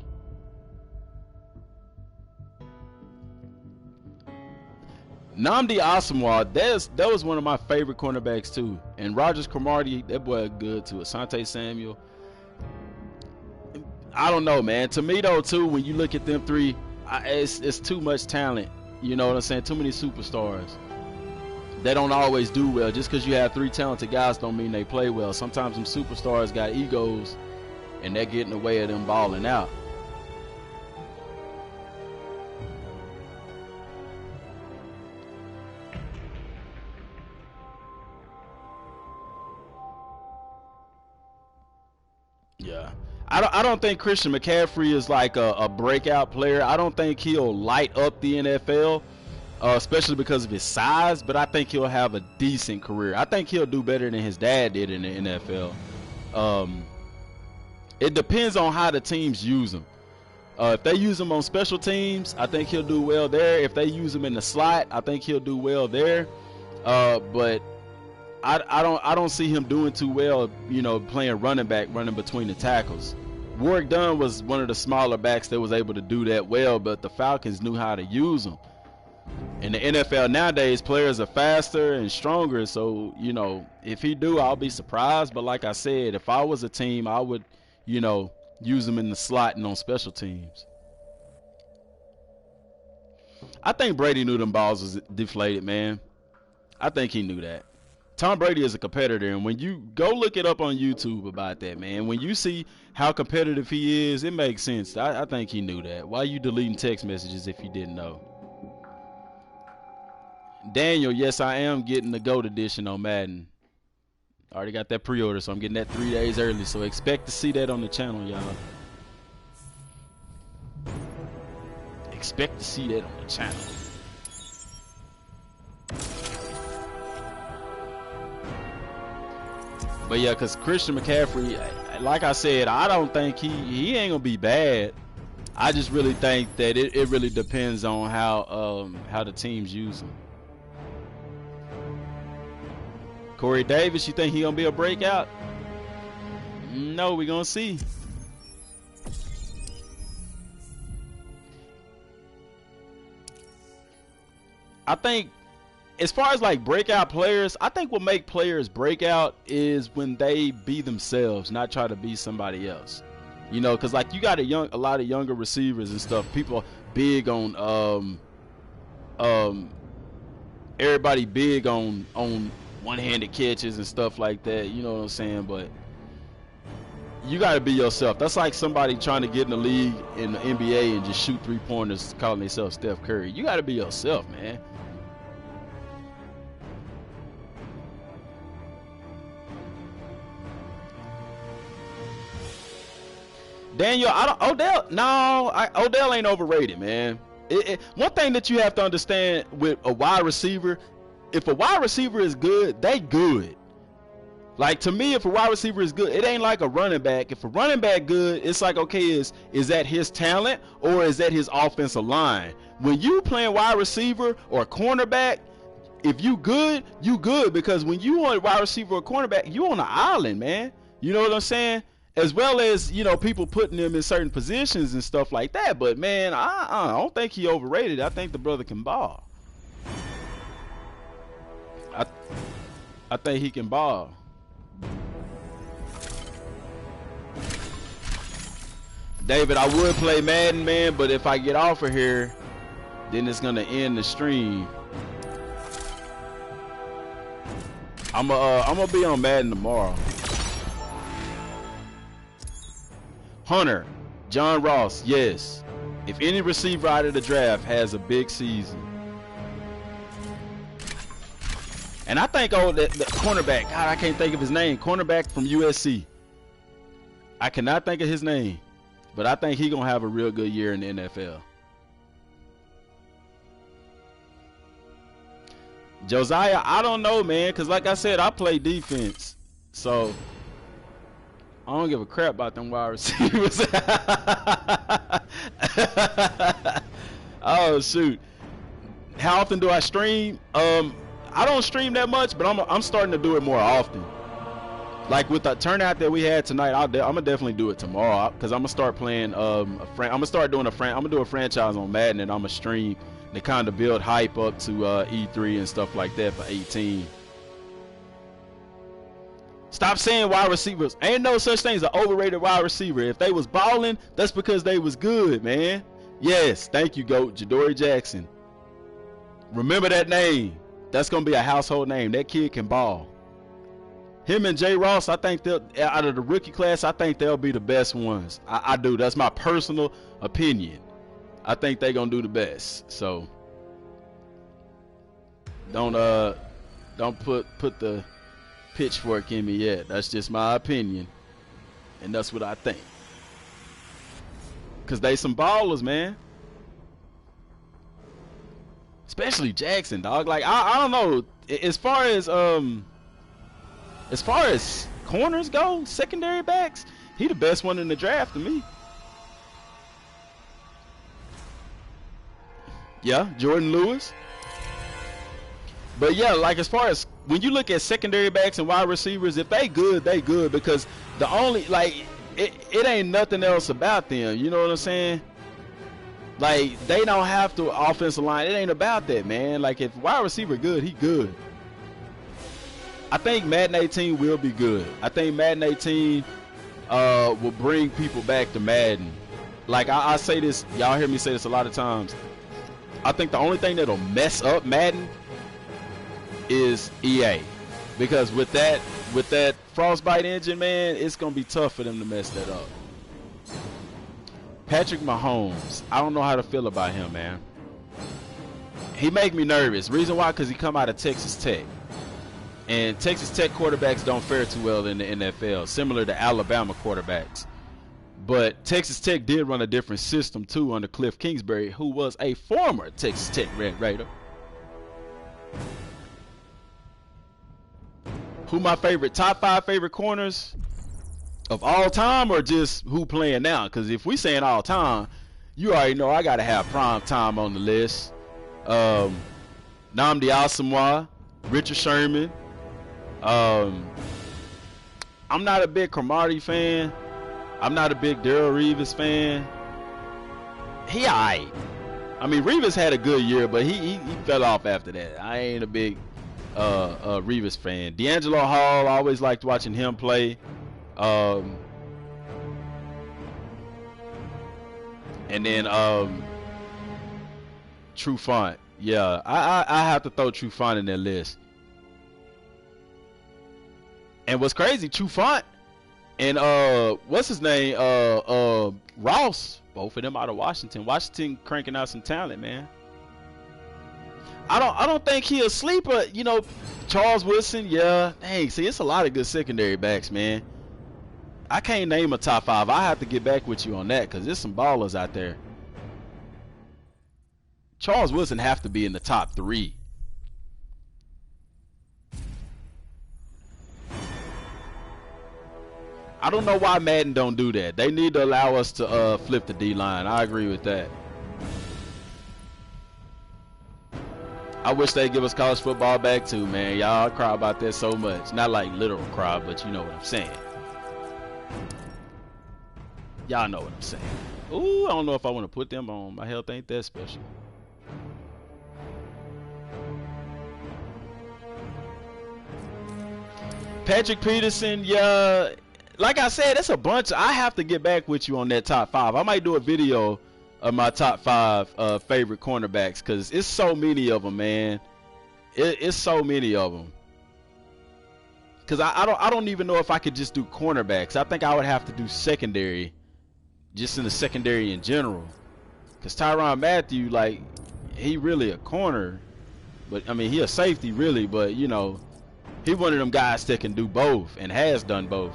Nnamdi Asomugha, that was one of my favorite cornerbacks too. And Rogers Cromartie, that boy good too. Asante Samuel. I don't know, man. To me though, too, when you look at them three, it's too much talent. You know what I'm saying? Too many superstars. They don't always do well. Just because you have three talented guys don't mean they play well. Sometimes them superstars got egos, and they're getting in the way of them balling out. Yeah. I don't think Christian McCaffrey is like a breakout player. I don't think he'll light up the NFL, especially because of his size, but I think he'll have a decent career. I think he'll do better than his dad did in the NFL. It depends on how the teams use him. If they use him on special teams, I think he'll do well there. If they use him in the slot, I think he'll do well there. But I don't see him doing too well, you know, playing running back, running between the tackles. Warrick Dunn was one of the smaller backs that was able to do that well, but the Falcons knew how to use him. In the NFL nowadays, players are faster and stronger, so, you know, if he do, I'll be surprised. But like I said, if I was a team, I would, you know, use him in the slot and on special teams. I think Brady knew them balls was deflated, man. I think he knew that. Tom Brady is a competitor, and when you go look it up on YouTube about that, man, when you see how competitive he is, it makes sense. I think he knew that. Why are you deleting text messages if you didn't know? Daniel, yes, I am getting the GOAT edition on Madden. I already got that pre-order, so I'm getting that 3 days early, so expect to see that on the channel, y'all. Expect to see that on the channel. But yeah, because Christian McCaffrey, like I said, I don't think he ain't gonna be bad. I just really think that it really depends on how the teams use him. Corey Davis, you think he gonna be a breakout? No, we gonna see. I think, as far as like breakout players, I think what make players breakout is when they be themselves, not try to be somebody else. You know, because like you got a lot of younger receivers and stuff. People big on everybody big on one-handed catches and stuff like that. You know what I'm saying? But you got to be yourself. That's like somebody trying to get in the league in the NBA and just shoot three-pointers calling themselves Steph Curry. You got to be yourself, man. Daniel, Odell ain't overrated, man. One thing that you have to understand with a wide receiver, if a wide receiver is good, they good. Like, to me, if a wide receiver is good, it ain't like a running back. If a running back good, it's like, okay, is that his talent or is that his offensive line? When you playing wide receiver or cornerback, if you good, because when you on wide receiver or cornerback, you on an island, man. You know what I'm saying? As well as, you know, people putting him in certain positions and stuff like that. But, man, I don't think he overrated. I think the brother can ball. I think he can ball. David, I would play Madden, man, but if I get off of here, then it's going to end the stream. I'm gonna be on Madden tomorrow. Hunter, John Ross, yes. If any receiver out of the draft has a big season. And I think, the cornerback, God, I can't think of his name. Cornerback from USC. I cannot think of his name. But I think he's going to have a real good year in the NFL. Josiah, I don't know, man. Because like I said, I play defense. So I don't give a crap about them wide receivers. Oh, shoot. How often do I stream? I don't stream that much, but I'm starting to do it more often. Like with the turnout that we had tonight, I'm gonna definitely do it tomorrow because I'm gonna start playing. I'm gonna do a franchise on Madden, and I'm gonna stream to kind of build hype up to E3 and stuff like that for 18. Stop saying wide receivers. Ain't no such thing as an overrated wide receiver. If they was balling, that's because they was good, man. Yes, thank you, GOAT. Jadori Jackson. Remember that name. That's gonna be a household name. That kid can ball. Him and Jay Ross, I think they'll, out of the rookie class, I think they'll be the best ones. I do. That's my personal opinion. I think they're gonna do the best. So don't put the pitchfork in me yet. That's just my opinion, and that's what I think. Cause they some ballers, man. Especially Jackson, dog. Like I don't know. As far as corners go, secondary backs, he the best one in the draft to me. Yeah, Jordan Lewis. But yeah, like as far as when you look at secondary backs and wide receivers, if they good, they good because the only it ain't nothing else about them. You know what I'm saying? Like they don't have to offensive line. It ain't about that, man. Like if wide receiver good, he good. I think Madden 18 will be good. I think Madden 18 will bring people back to Madden. Like I say this, y'all hear me say this a lot of times. I think the only thing that'll mess up Madden is EA, because with that Frostbite engine, man, it's gonna be tough for them to mess that up. Patrick Mahomes, I don't know how to feel about him, man. He make me nervous. Reason why? Because he come out of Texas Tech. And Texas Tech quarterbacks don't fare too well in the NFL, similar to Alabama quarterbacks. But Texas Tech did run a different system, too, under Cliff Kingsbury, who was a former Texas Tech Red Raider. Who my top 5 favorite corners of all time, or just who playing now? Because if we saying all time, you already know I got to have prime time on the list. Nnamdi Asomugha, Richard Sherman. I'm not a big Cromartie fan. I'm not a big Darrelle Revis fan. He alright. I mean, Revis had a good year, but he fell off after that. I ain't a big Revis fan. D'Angelo Hall, I always liked watching him play. And then Trufant. Yeah, I have to throw Trufant in that list. And what's crazy, Trufant and what's his name? Ross, both of them out of Washington. Washington cranking out some talent, man. I don't think he a sleeper, you know. Charles Woodson, yeah. Dang, see, it's a lot of good secondary backs, man. I can't name a top 5. I have to get back with you on that because there's some ballers out there. Charles Woodson have to be in the top 3. I don't know why Madden don't do that. They need to allow us to flip the D-line. I agree with that. I wish they'd give us college football back too, man. Y'all cry about that so much. Not like literal cry, but you know what I'm saying. Y'all know what I'm saying. Ooh, I don't know if I want to put them on. My health ain't that special. Patrick Peterson, yeah. Like I said, it's a bunch. I have to get back with you on that top 5. I might do a video of my top 5 favorite cornerbacks because it's so many of them, man. It's so many of them. Because I don't even know if I could just do cornerbacks. I think I would have to do secondary, just in the secondary in general. Because Tyrann Mathieu, like, he really a corner, but I mean he a safety really, but you know, he one of them guys that can do both and has done both.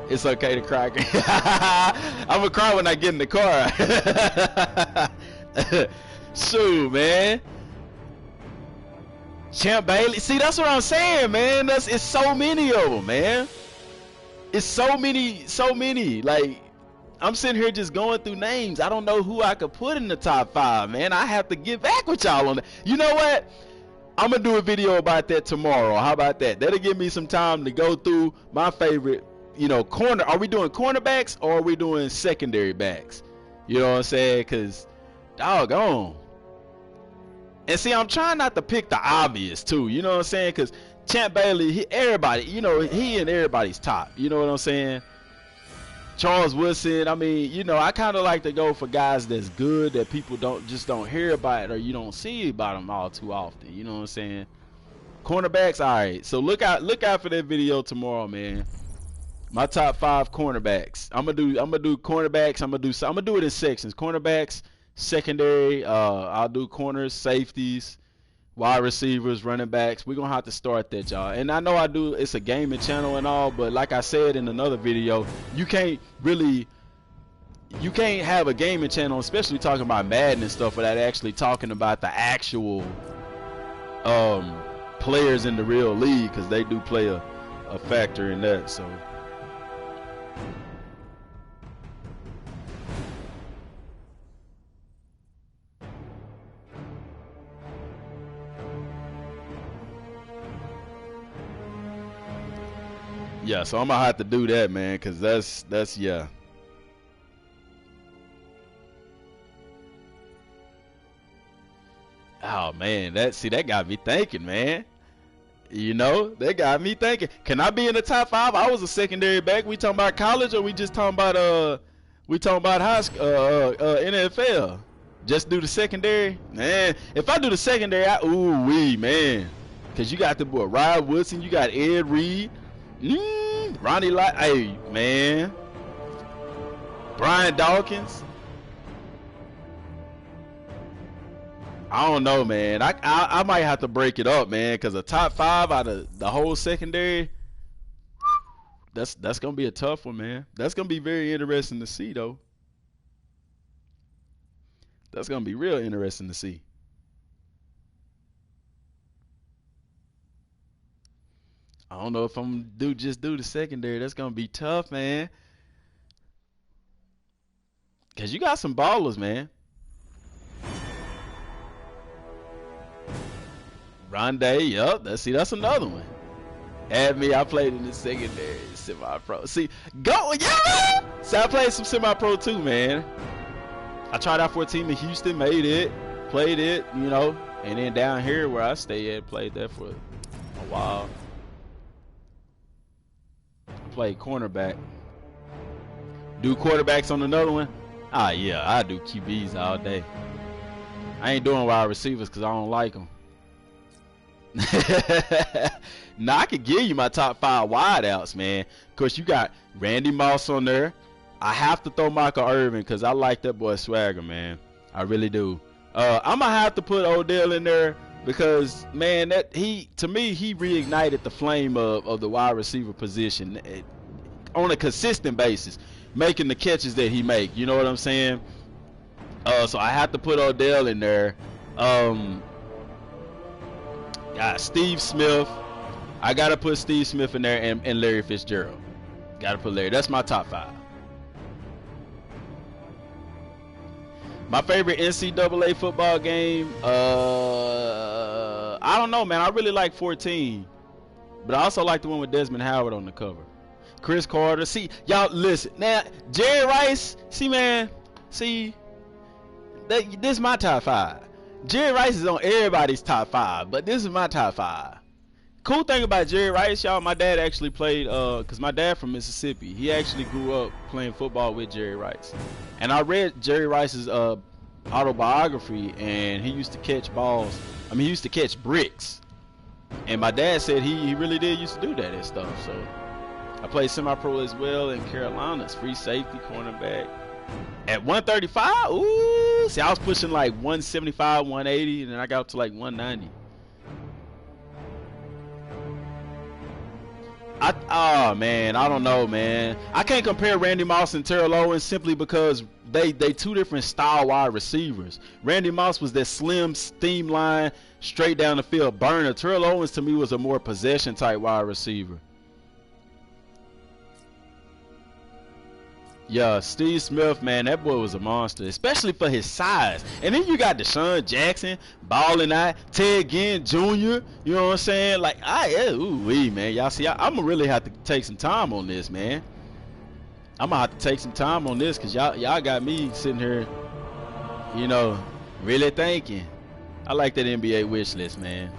It's okay to cry. I'm gonna cry when I get in the car. Shoot, man. Champ Bailey. See, that's what I'm saying, man. It's so many of them, man. It's so many. Like, I'm sitting here just going through names. I don't know who I could put in the top 5, man. I have to get back with y'all on that. You know what? I'm gonna do a video about that tomorrow. How about that? That'll give me some time to go through my favorite. You know, corner. Are we doing cornerbacks or are we doing secondary backs? You know what I'm saying? Because, doggone. And see, I'm trying not to pick the obvious too. You know what I'm saying? Because Champ Bailey, everybody, you know, he in everybody's top. You know what I'm saying? Charles Woodson. I mean, you know, I kind of like to go for guys that's good that people don't hear about or you don't see about them all too often. You know what I'm saying? Cornerbacks. All right. So look out for that video tomorrow, man. My top 5 cornerbacks. I'm gonna do cornerbacks. I'm gonna do it in sections. Cornerbacks, secondary. I'll do corners, safeties, wide receivers, running backs. We're gonna have to start that, y'all. And I know it's a gaming channel and all, but like I said in another video, you can't have a gaming channel, especially talking about Madden and stuff, without actually talking about the actual players in the real league, because they do play a factor in that. So. Yeah, so I'm gonna have to do that, man, cause that's yeah. Oh man, that got me thinking, man. You know, that got me thinking. Can I be in the top 5? I was a secondary back. We talking about college or we just talking about high school, NFL? Just do the secondary, man. If I do the secondary, man, cause you got the boy Rod Woodson, you got Ed Reed. Ronnie Lott, hey man, Brian Dawkins. I don't know, man. I might have to break it up, man, because a top 5 out of the whole secondary, that's gonna be a tough one, man. That's gonna be very interesting to see, though. That's gonna be real interesting to see. I don't know if I'm gonna just do the secondary. That's gonna be tough, man. Cause you got some ballers, man. Rondé, yup. That's another one. Add me. I played in the secondary, semi-pro. See, go, yeah. See, I played some semi-pro too, man. I tried out for a team in Houston, made it, played it, you know, and then down here where I stay at, played that for a while. Play cornerback. Do quarterbacks on another one? Ah, yeah, I do QBs all day. I ain't doing wide receivers because I don't like them. Now I could give you my top 5 wideouts, man. Cause you got Randy Moss on there. I have to throw Michael Irvin because I like that boy swagger, man. I really do. I'm gonna have to put Odell in there because, man, to me he reignited the flame of the wide receiver position on a consistent basis, making the catches that he make. You know what I'm saying? So I have to put Odell in there. Got Steve Smith. I gotta put Steve Smith in there and Larry Fitzgerald. Gotta put Larry. That's my top 5. My favorite NCAA football game, I don't know, man. I really like 14, but I also like the one with Desmond Howard on the cover. Chris Carter. See, y'all listen. Now, Jerry Rice, see, man, see, this is my top 5. Jerry Rice is on everybody's top 5, but this is my top 5. Cool thing about Jerry Rice, y'all, my dad actually played, because my dad from Mississippi. He actually grew up playing football with Jerry Rice. And I read Jerry Rice's autobiography, and he used to catch balls. I mean, he used to catch bricks. And my dad said he really did used to do that and stuff. So I played semi-pro as well in Carolina's free safety, cornerback. At 135, ooh, see, I was pushing like 175, 180, and then I got up to like 190. Oh man, I don't know, man. I can't compare Randy Moss and Terrell Owens simply because they two different style wide receivers. Randy Moss was that slim, steam line, straight down the field burner. Terrell Owens to me was a more possession type wide receiver. Yeah, Steve Smith, man, that boy was a monster, especially for his size. And then you got Deshaun Jackson, balling out, Ted Ginn Jr., you know what I'm saying? Like, man, y'all see, I'm going to really have to take some time on this, man. I'm going to have to take some time on this because y'all got me sitting here, you know, really thinking. I like that NBA wish list, man.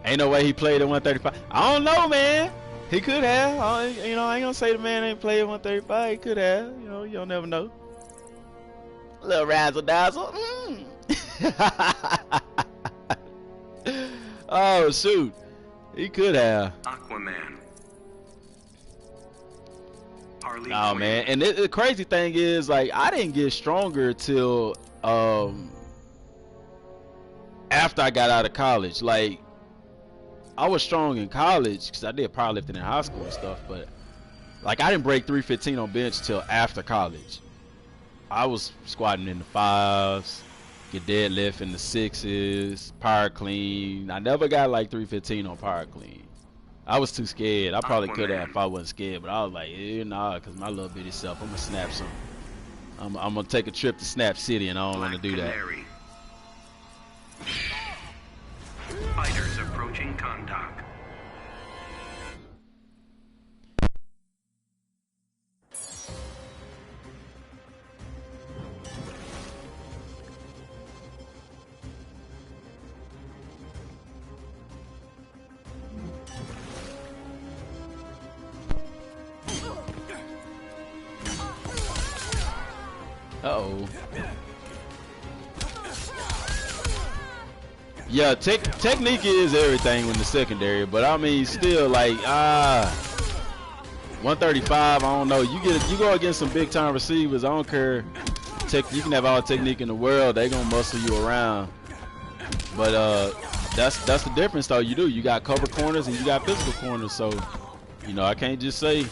Ain't no way he played at 135. I don't know, man. He could have. You know, I ain't gonna say the man ain't played 135. He could have. You know, you don't never know. A little razzle dazzle. Oh shoot, he could have. Aquaman. Harley Oh Quinn. man, and the crazy thing is, like, I didn't get stronger till after I got out of college. Like, I was strong in college because I did powerlifting in high school and stuff, but like I didn't break 315 on bench till after college. I was squatting in the 5s, get deadlift in the 6s, power clean. I never got like 315 on power clean. I was too scared. I probably could have if I wasn't scared, but I was like, nah, because my little bitty self, I'm gonna snap some. I'm gonna take a trip to Snap City, and I don't want to do that. Canary. Fighters approaching Kondak. Uh-oh. Yeah, technique is everything in the secondary, but I mean, still, like, 135. I don't know. You go against some big time receivers. I don't care. You can have all the technique in the world. They gonna muscle you around. But that's the difference, though. You got cover corners and you got physical corners. So, you know, I can't just say.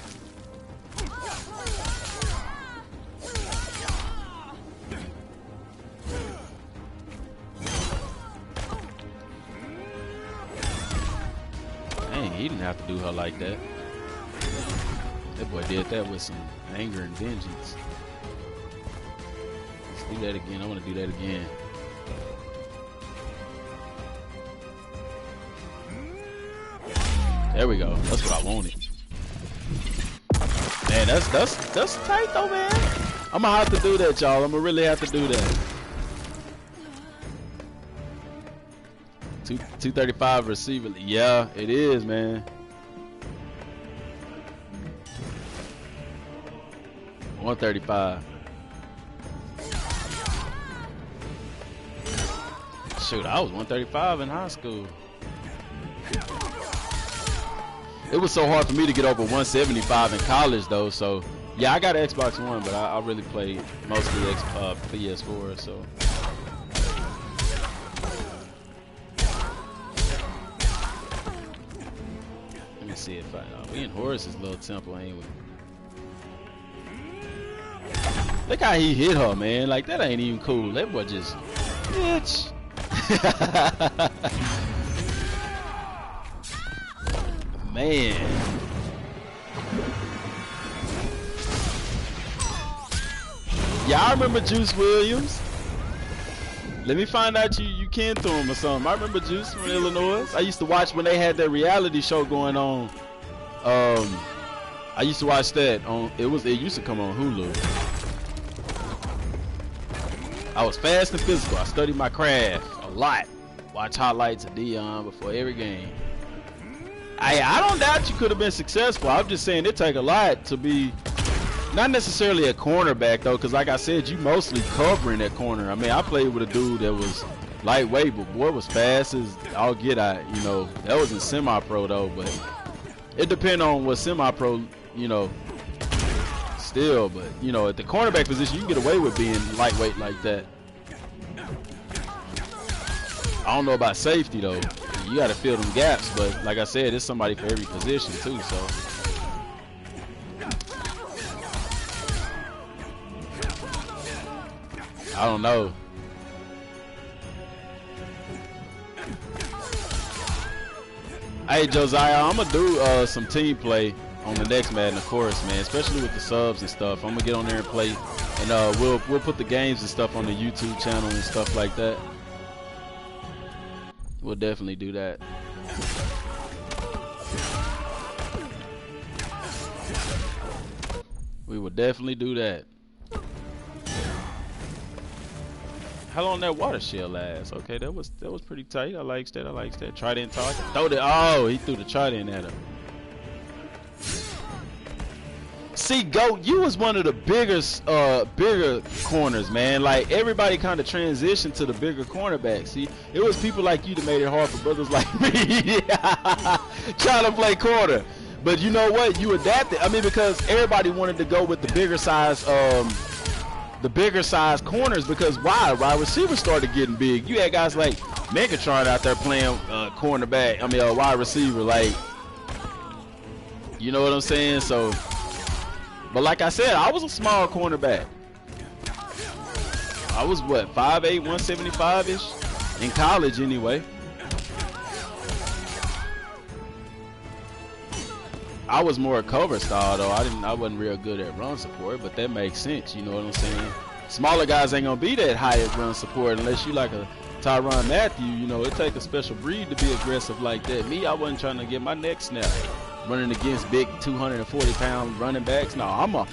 He didn't have to do her like that. That boy did that with some anger and vengeance. Let's do that again. I want to do that again. There we go. That's what I wanted. Man, that's tight though, man. I'm gonna have to do that, y'all. I'm gonna really have to do that. 235 receiver. Yeah, it is, man. 135. Shoot, I was 135 in high school. It was so hard for me to get over 175 in college, though. So, yeah, I got an Xbox One, but I really played mostly PS4. So, let me see if we in Horace's little temple, ain't we? Look how he hit her, man. Like, that ain't even cool. That boy just, bitch. Man. Yeah, I remember Juice Williams. Let me find out you kin to him or something. I remember Juice from Illinois. I used to watch when they had that reality show going on. I used to watch that on. It used to come on Hulu. I was fast and physical. I studied my craft a lot. Watch highlights of Dion before every game. I don't doubt you could have been successful. I'm just saying it take a lot to be, not necessarily a cornerback though, because like I said, you mostly covering that corner. I mean, I played with a dude that was lightweight, but boy was fast as all get out. You know, that was in semi-pro though, but it depends on what semi-pro, you know, still. But you know, at the cornerback position, you can get away with being lightweight like that. I don't know about safety though. You got to fill them gaps, but like I said, it's somebody for every position too. So I don't know. Hey Josiah, I'm gonna do some team play on the next Madden, of course, man. Especially with the subs and stuff. I'm gonna get on there and play, and we'll put the games and stuff on the YouTube channel and stuff like that. We'll definitely do that. We will definitely do that. How long that water shell lasts? Okay, that was pretty tight. I likes that. I likes that. Trident target. Throw it. Oh, he threw the trident at him. See, Goat, you was one of the bigger corners, man. Like, everybody kind of transitioned to the bigger cornerback. See, it was people like you that made it hard for brothers like me trying to play corner. But you know what? You adapted. I mean, because everybody wanted to go with the bigger size corners, because wide receivers started getting big. You had guys like Megatron out there playing cornerback. I mean, wide receiver. Like, you know what I'm saying? So. But like I said, I was a small cornerback. I was what, 5'8", 175-ish in college anyway. I was more a cover style though. I wasn't real good at run support, but that makes sense, you know what I'm saying? Smaller guys ain't gonna be that high at run support unless you like a Tyrann Mathieu, you know, it take a special breed to be aggressive like that. Me, I wasn't trying to get my neck snapped. Running against big 240-pound running backs. No, I'm a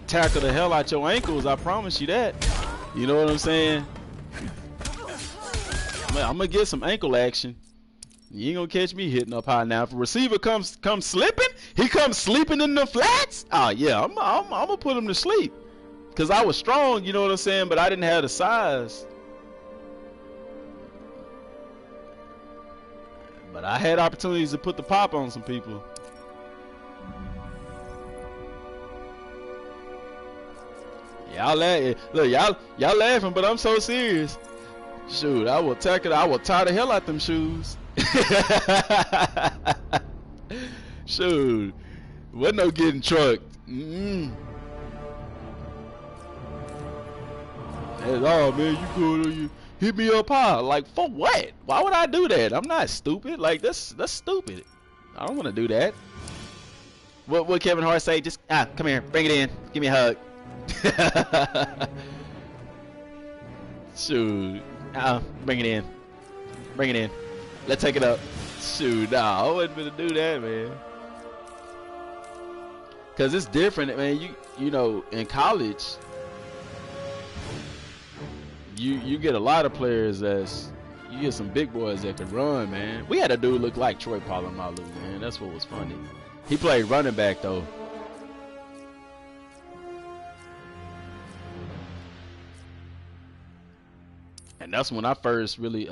tackle the hell out your ankles. I promise you that. You know what I'm saying? I'm gonna get some ankle action. You ain't gonna catch me hitting up high now. If a receiver comes slipping, he comes sleeping in the flats. Oh yeah, I'm gonna put him to sleep. Cause I was strong, you know what I'm saying, but I didn't have the size. But I had opportunities to put the pop on some people. Y'all laughing, but I'm so serious. Shoot, I will tackle. I will tie the hell out them shoes. Shoot, wasn't no getting trucked. That's all, man. You cool? You hit me up high. Like, for what? Why would I do that? I'm not stupid. Like, that's stupid. I don't want to do that. What Kevin Hart say? Just come here, bring it in, give me a hug. Shoot, bring it in, let's take it up. Shoot, nah, I wasn't gonna do that, man, cause it's different, man. You know, in college you get a lot of players you get some big boys that can run, man. We had a dude look like Troy Polamalu, man. That's what was funny. He played running back though. And that's when I first really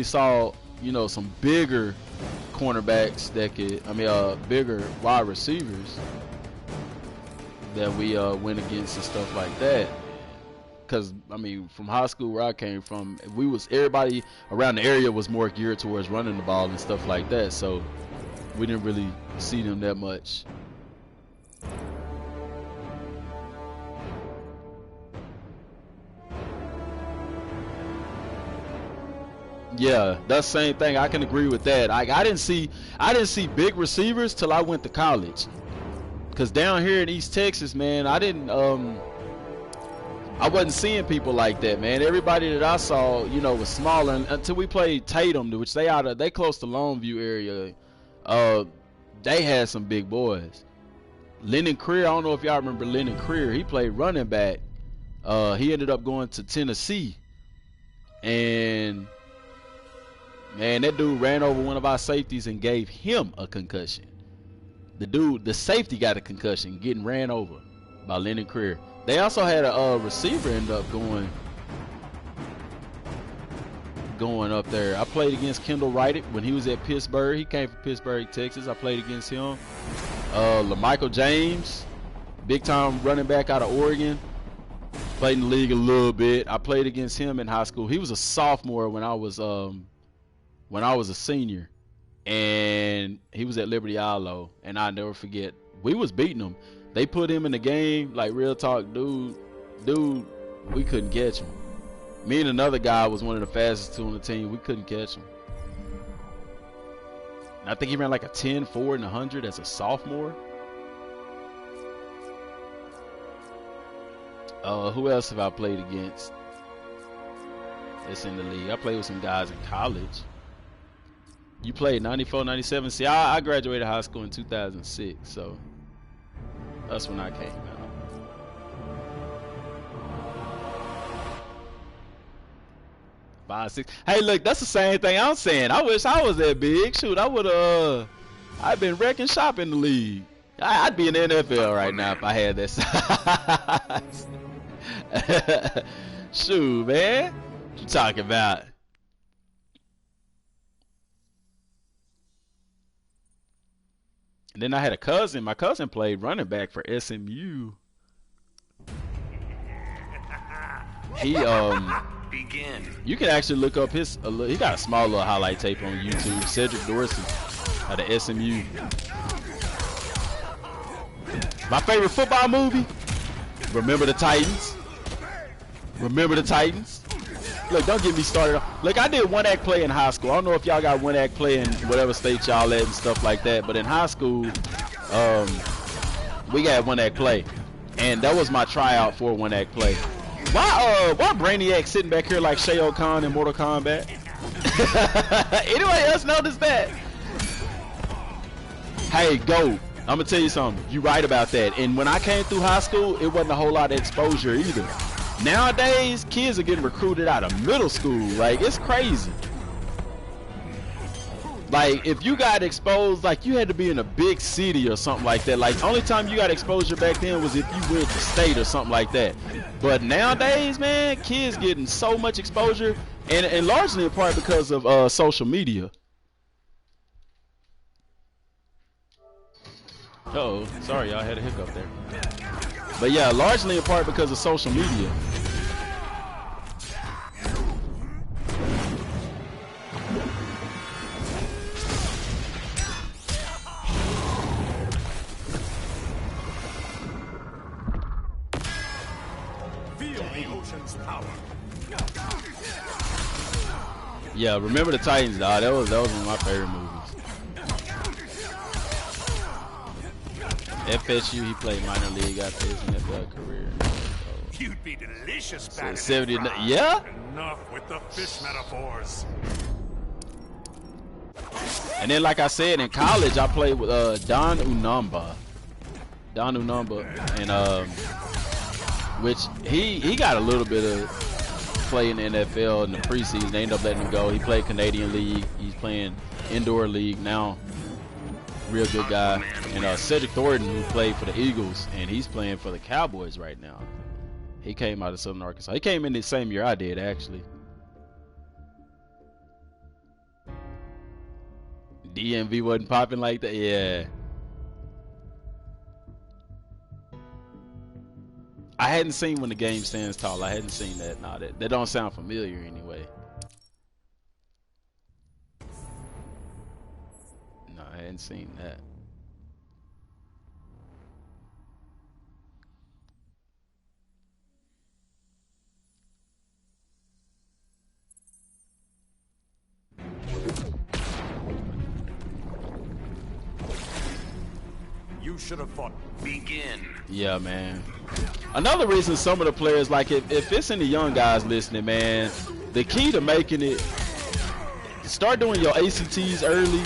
saw, you know, some bigger cornerbacks that could, bigger wide receivers that we went against and stuff like that. Because I mean, from high school where I came from, everybody around the area was more geared towards running the ball and stuff like that, so we didn't really see them that much. Yeah, that's the same thing. I can agree with that. I didn't see big receivers till I went to college. Cause down here in East Texas, man, I wasn't seeing people like that, man. Everybody that I saw, you know, was smaller. And until we played Tatum, which they close to Longview area. They had some big boys. Lennon Creer, I don't know if y'all remember Lennon Creer. He played running back. He ended up going to Tennessee, and man, that dude ran over one of our safeties and gave him a concussion. The safety got a concussion getting ran over by Lennon Creer. They also had a receiver end up going up there. I played against Kendall Wright when he was at Pittsburgh. He came from Pittsburgh, Texas. I played against him. LaMichael James, big time running back out of Oregon. Played in the league a little bit. I played against him in high school. He was a sophomore when I was a senior, and he was at Liberty Ilo, and I'll never forget. We was beating him. They put him in the game, like real talk, dude, we couldn't catch him. Me and another guy was one of the fastest two on the team. We couldn't catch him. And I think he ran like a 10, 4, and 100 as a sophomore. Who else have I played against that's in the league? I played with some guys in college. You played 94, 97. See, I graduated high school in 2006, so that's when I came out. 5, 6. Hey, look, that's the same thing I'm saying. I wish I was that big. Shoot, I've been wrecking shop in the league. I'd be in the NFL right now if I had that size. Shoot, man. What you talking about? And then I had a cousin. My cousin played running back for SMU. He Begin. You can actually look up his. He got a small little highlight tape on YouTube. Cedric Dorsey out of SMU. My favorite football movie. Remember the Titans. Remember the Titans. Look, don't get me started. Look, I did one act play in high school. I don't know if y'all got one act play in whatever state y'all at and stuff like that. But in high school, we got one act play, and that was my tryout for one act play. Why Brainiac sitting back here like Shao Kahn in Mortal Kombat? Anybody else notice that? Hey, go. I'm gonna tell you something. You right about that. And when I came through high school, it wasn't a whole lot of exposure either. Nowadays, kids are getting recruited out of middle school. Like, it's crazy. Like, if you got exposed, like, you had to be in a big city or something like that. Like, the only time you got exposure back then was if you went to state or something like that. But nowadays, man, kids getting so much exposure, and largely in part because of social media. Uh-oh, sorry, y'all had a hiccup there. But yeah, largely in part because of social media. Yeah, remember the Titans, dog. That was one of my favorite movies. FSU, he played minor league after his NFL career. So, you'd be delicious back in 70. the fries. Yeah. Enough with the fish metaphors. And then, like I said, in college, I played with Don Unamba. And which he got a little bit of play in the NFL in the preseason. They ended up letting him go. He played Canadian League. He's playing indoor league now. Real good guy. And Cedric Thornton, who played for the Eagles, and he's playing for the Cowboys right now. He came out of Southern Arkansas. He came in the same year I did, actually. DMV wasn't popping like that. Yeah. I hadn't seen When the Game Stands Tall. I hadn't seen that. Nah, that don't sound familiar anyway. No, I hadn't seen that. You should have fought. Begin. Yeah, man. Another reason some of the players, like if it's any young guys listening, man, the key to making it, start doing your ACTs early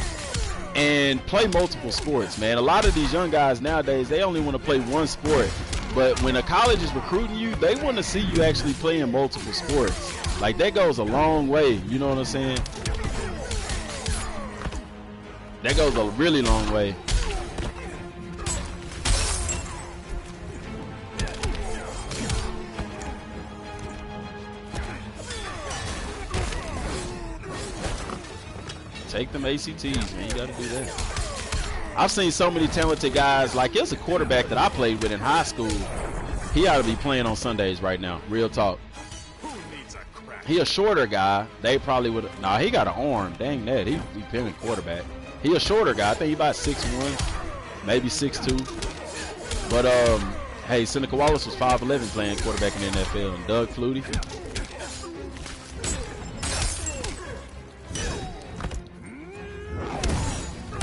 and play multiple sports, man. A lot of these young guys nowadays, they only want to play one sport. But when a college is recruiting you, they want to see you actually playing multiple sports. Like, that goes a long way, you know what I'm saying? That goes a really long way. Take them ACTs, man. You gotta do that. I've seen so many talented guys. Like, there's a quarterback that I played with in high school. He ought to be playing on Sundays right now. Real talk. He a shorter guy. They probably would. Nah, he got an arm. Dang that. He be pinning quarterback. He a shorter guy. I think he about 6'1", maybe 6'2". But hey, Seneca Wallace was 5'11" playing quarterback in the NFL. And Doug Flutie.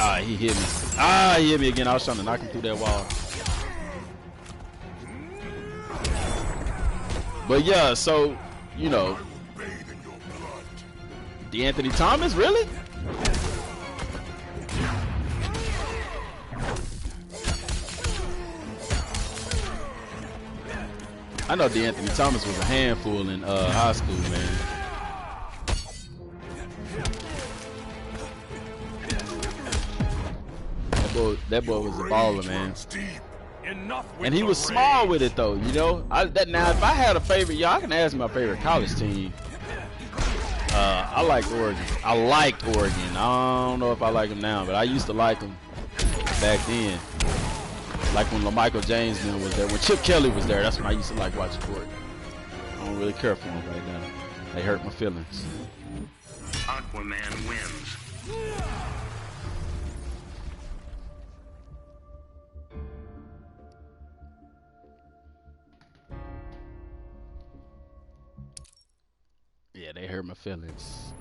Ah, he hit me. Ah, he hit me again. I was trying to knock him through that wall. But yeah, so, you know, DeAnthony Thomas, really? I know DeAnthony Thomas was a handful in high school, man. That boy was a baller, man. And he was small with it, though, you know. Now, if I had a favorite, y'all can ask me my favorite college team. I like Oregon. I liked Oregon. I don't know if I like them now, but I used to like them back then. Like when LaMichael James was there. When Chip Kelly was there, that's when I used to like watching Oregon. I don't really care for them right now. They hurt my feelings. Aquaman wins. Yeah, they hurt my feelings.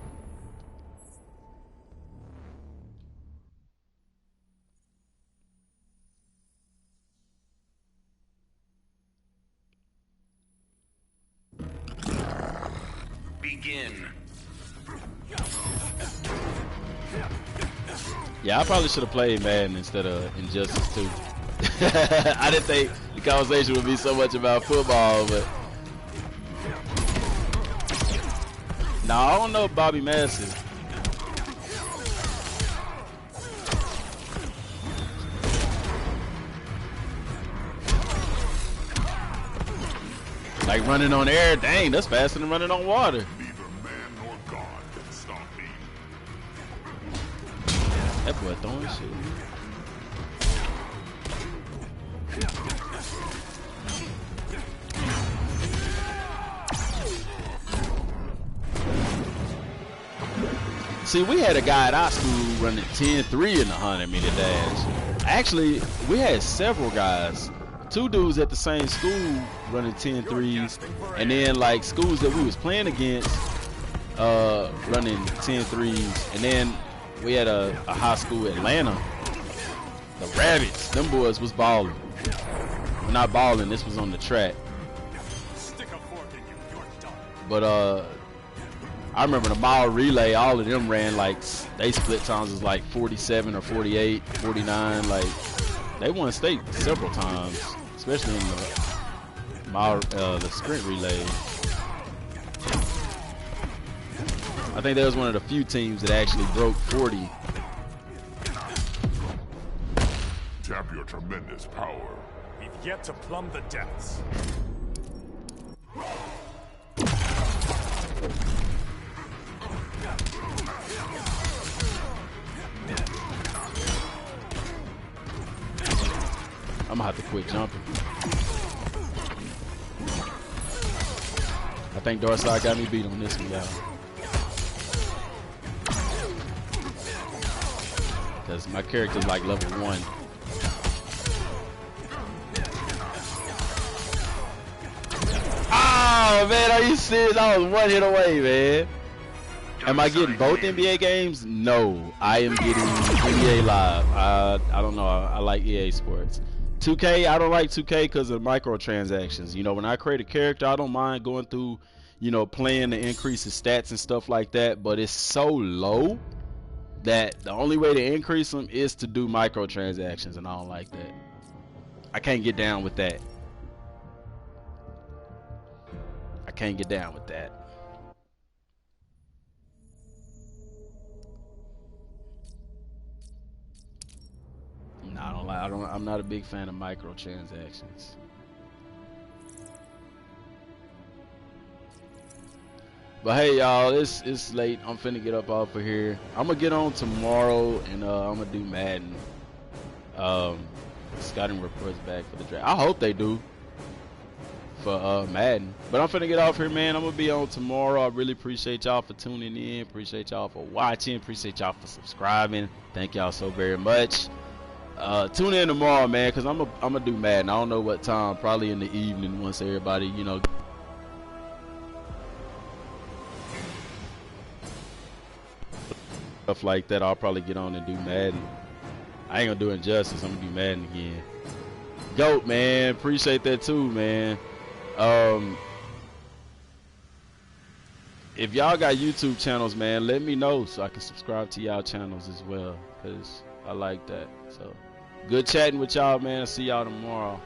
Begin. Yeah, I probably should have played Madden instead of Injustice 2. I didn't think the conversation would be so much about football, but no, I don't know Bobby Madison. Like running on air, dang, that's faster than running on water. Neither man nor God can stop me. That boy throwing shit. See, we had a guy at our school running 10-3 in the 100-meter dash. Actually, we had several guys. Two dudes at the same school running 10-3s, and then like schools that we was playing against running 10-3s, and then we had a high school Atlanta, the Rabbits. Them boys was balling. Not balling. This was on the track. But I remember the mile relay, all of them ran like, they split times was like 47 or 48, 49. Like, they won state several times, especially in the mile, the sprint relay. I think that was one of the few teams that actually broke 40. Tap your tremendous power. We've yet to plumb the depths. I'm gonna have to quit jumping. I think Darkside got me beat on this one, y'all. Because my character's like level 1. Oh man, are you serious? I was one hit away, man. Am I getting both NBA games? No, I am getting NBA Live. I don't know. I like EA Sports. 2K, I don't like 2K because of microtransactions. You know, when I create a character, I don't mind going through, you know, playing to increase his stats and stuff like that. But it's so low that the only way to increase them is to do microtransactions, and I don't like that. I can't get down with that. I can't get down with that. No, I don't like. I'm not a big fan of microtransactions. But hey, y'all, it's late. I'm finna get up off of here. I'm gonna get on tomorrow, and I'm gonna do Madden. Scouting reports back for the draft. I hope they do for Madden. But I'm finna get off here, man. I'm gonna be on tomorrow. I really appreciate y'all for tuning in. Appreciate y'all for watching. Appreciate y'all for subscribing. Thank y'all so very much. Tune in tomorrow, man, because I'm gonna do Madden. I don't know what time. Probably in the evening once everybody, you know, stuff like that. I'll probably get on and do Madden. I ain't gonna do Injustice. I'm gonna do Madden again. GOAT, man. Appreciate that too, man. If y'all got YouTube channels, man, let me know so I can subscribe to y'all channels as well, because I like that. So good chatting with y'all, man. See y'all tomorrow.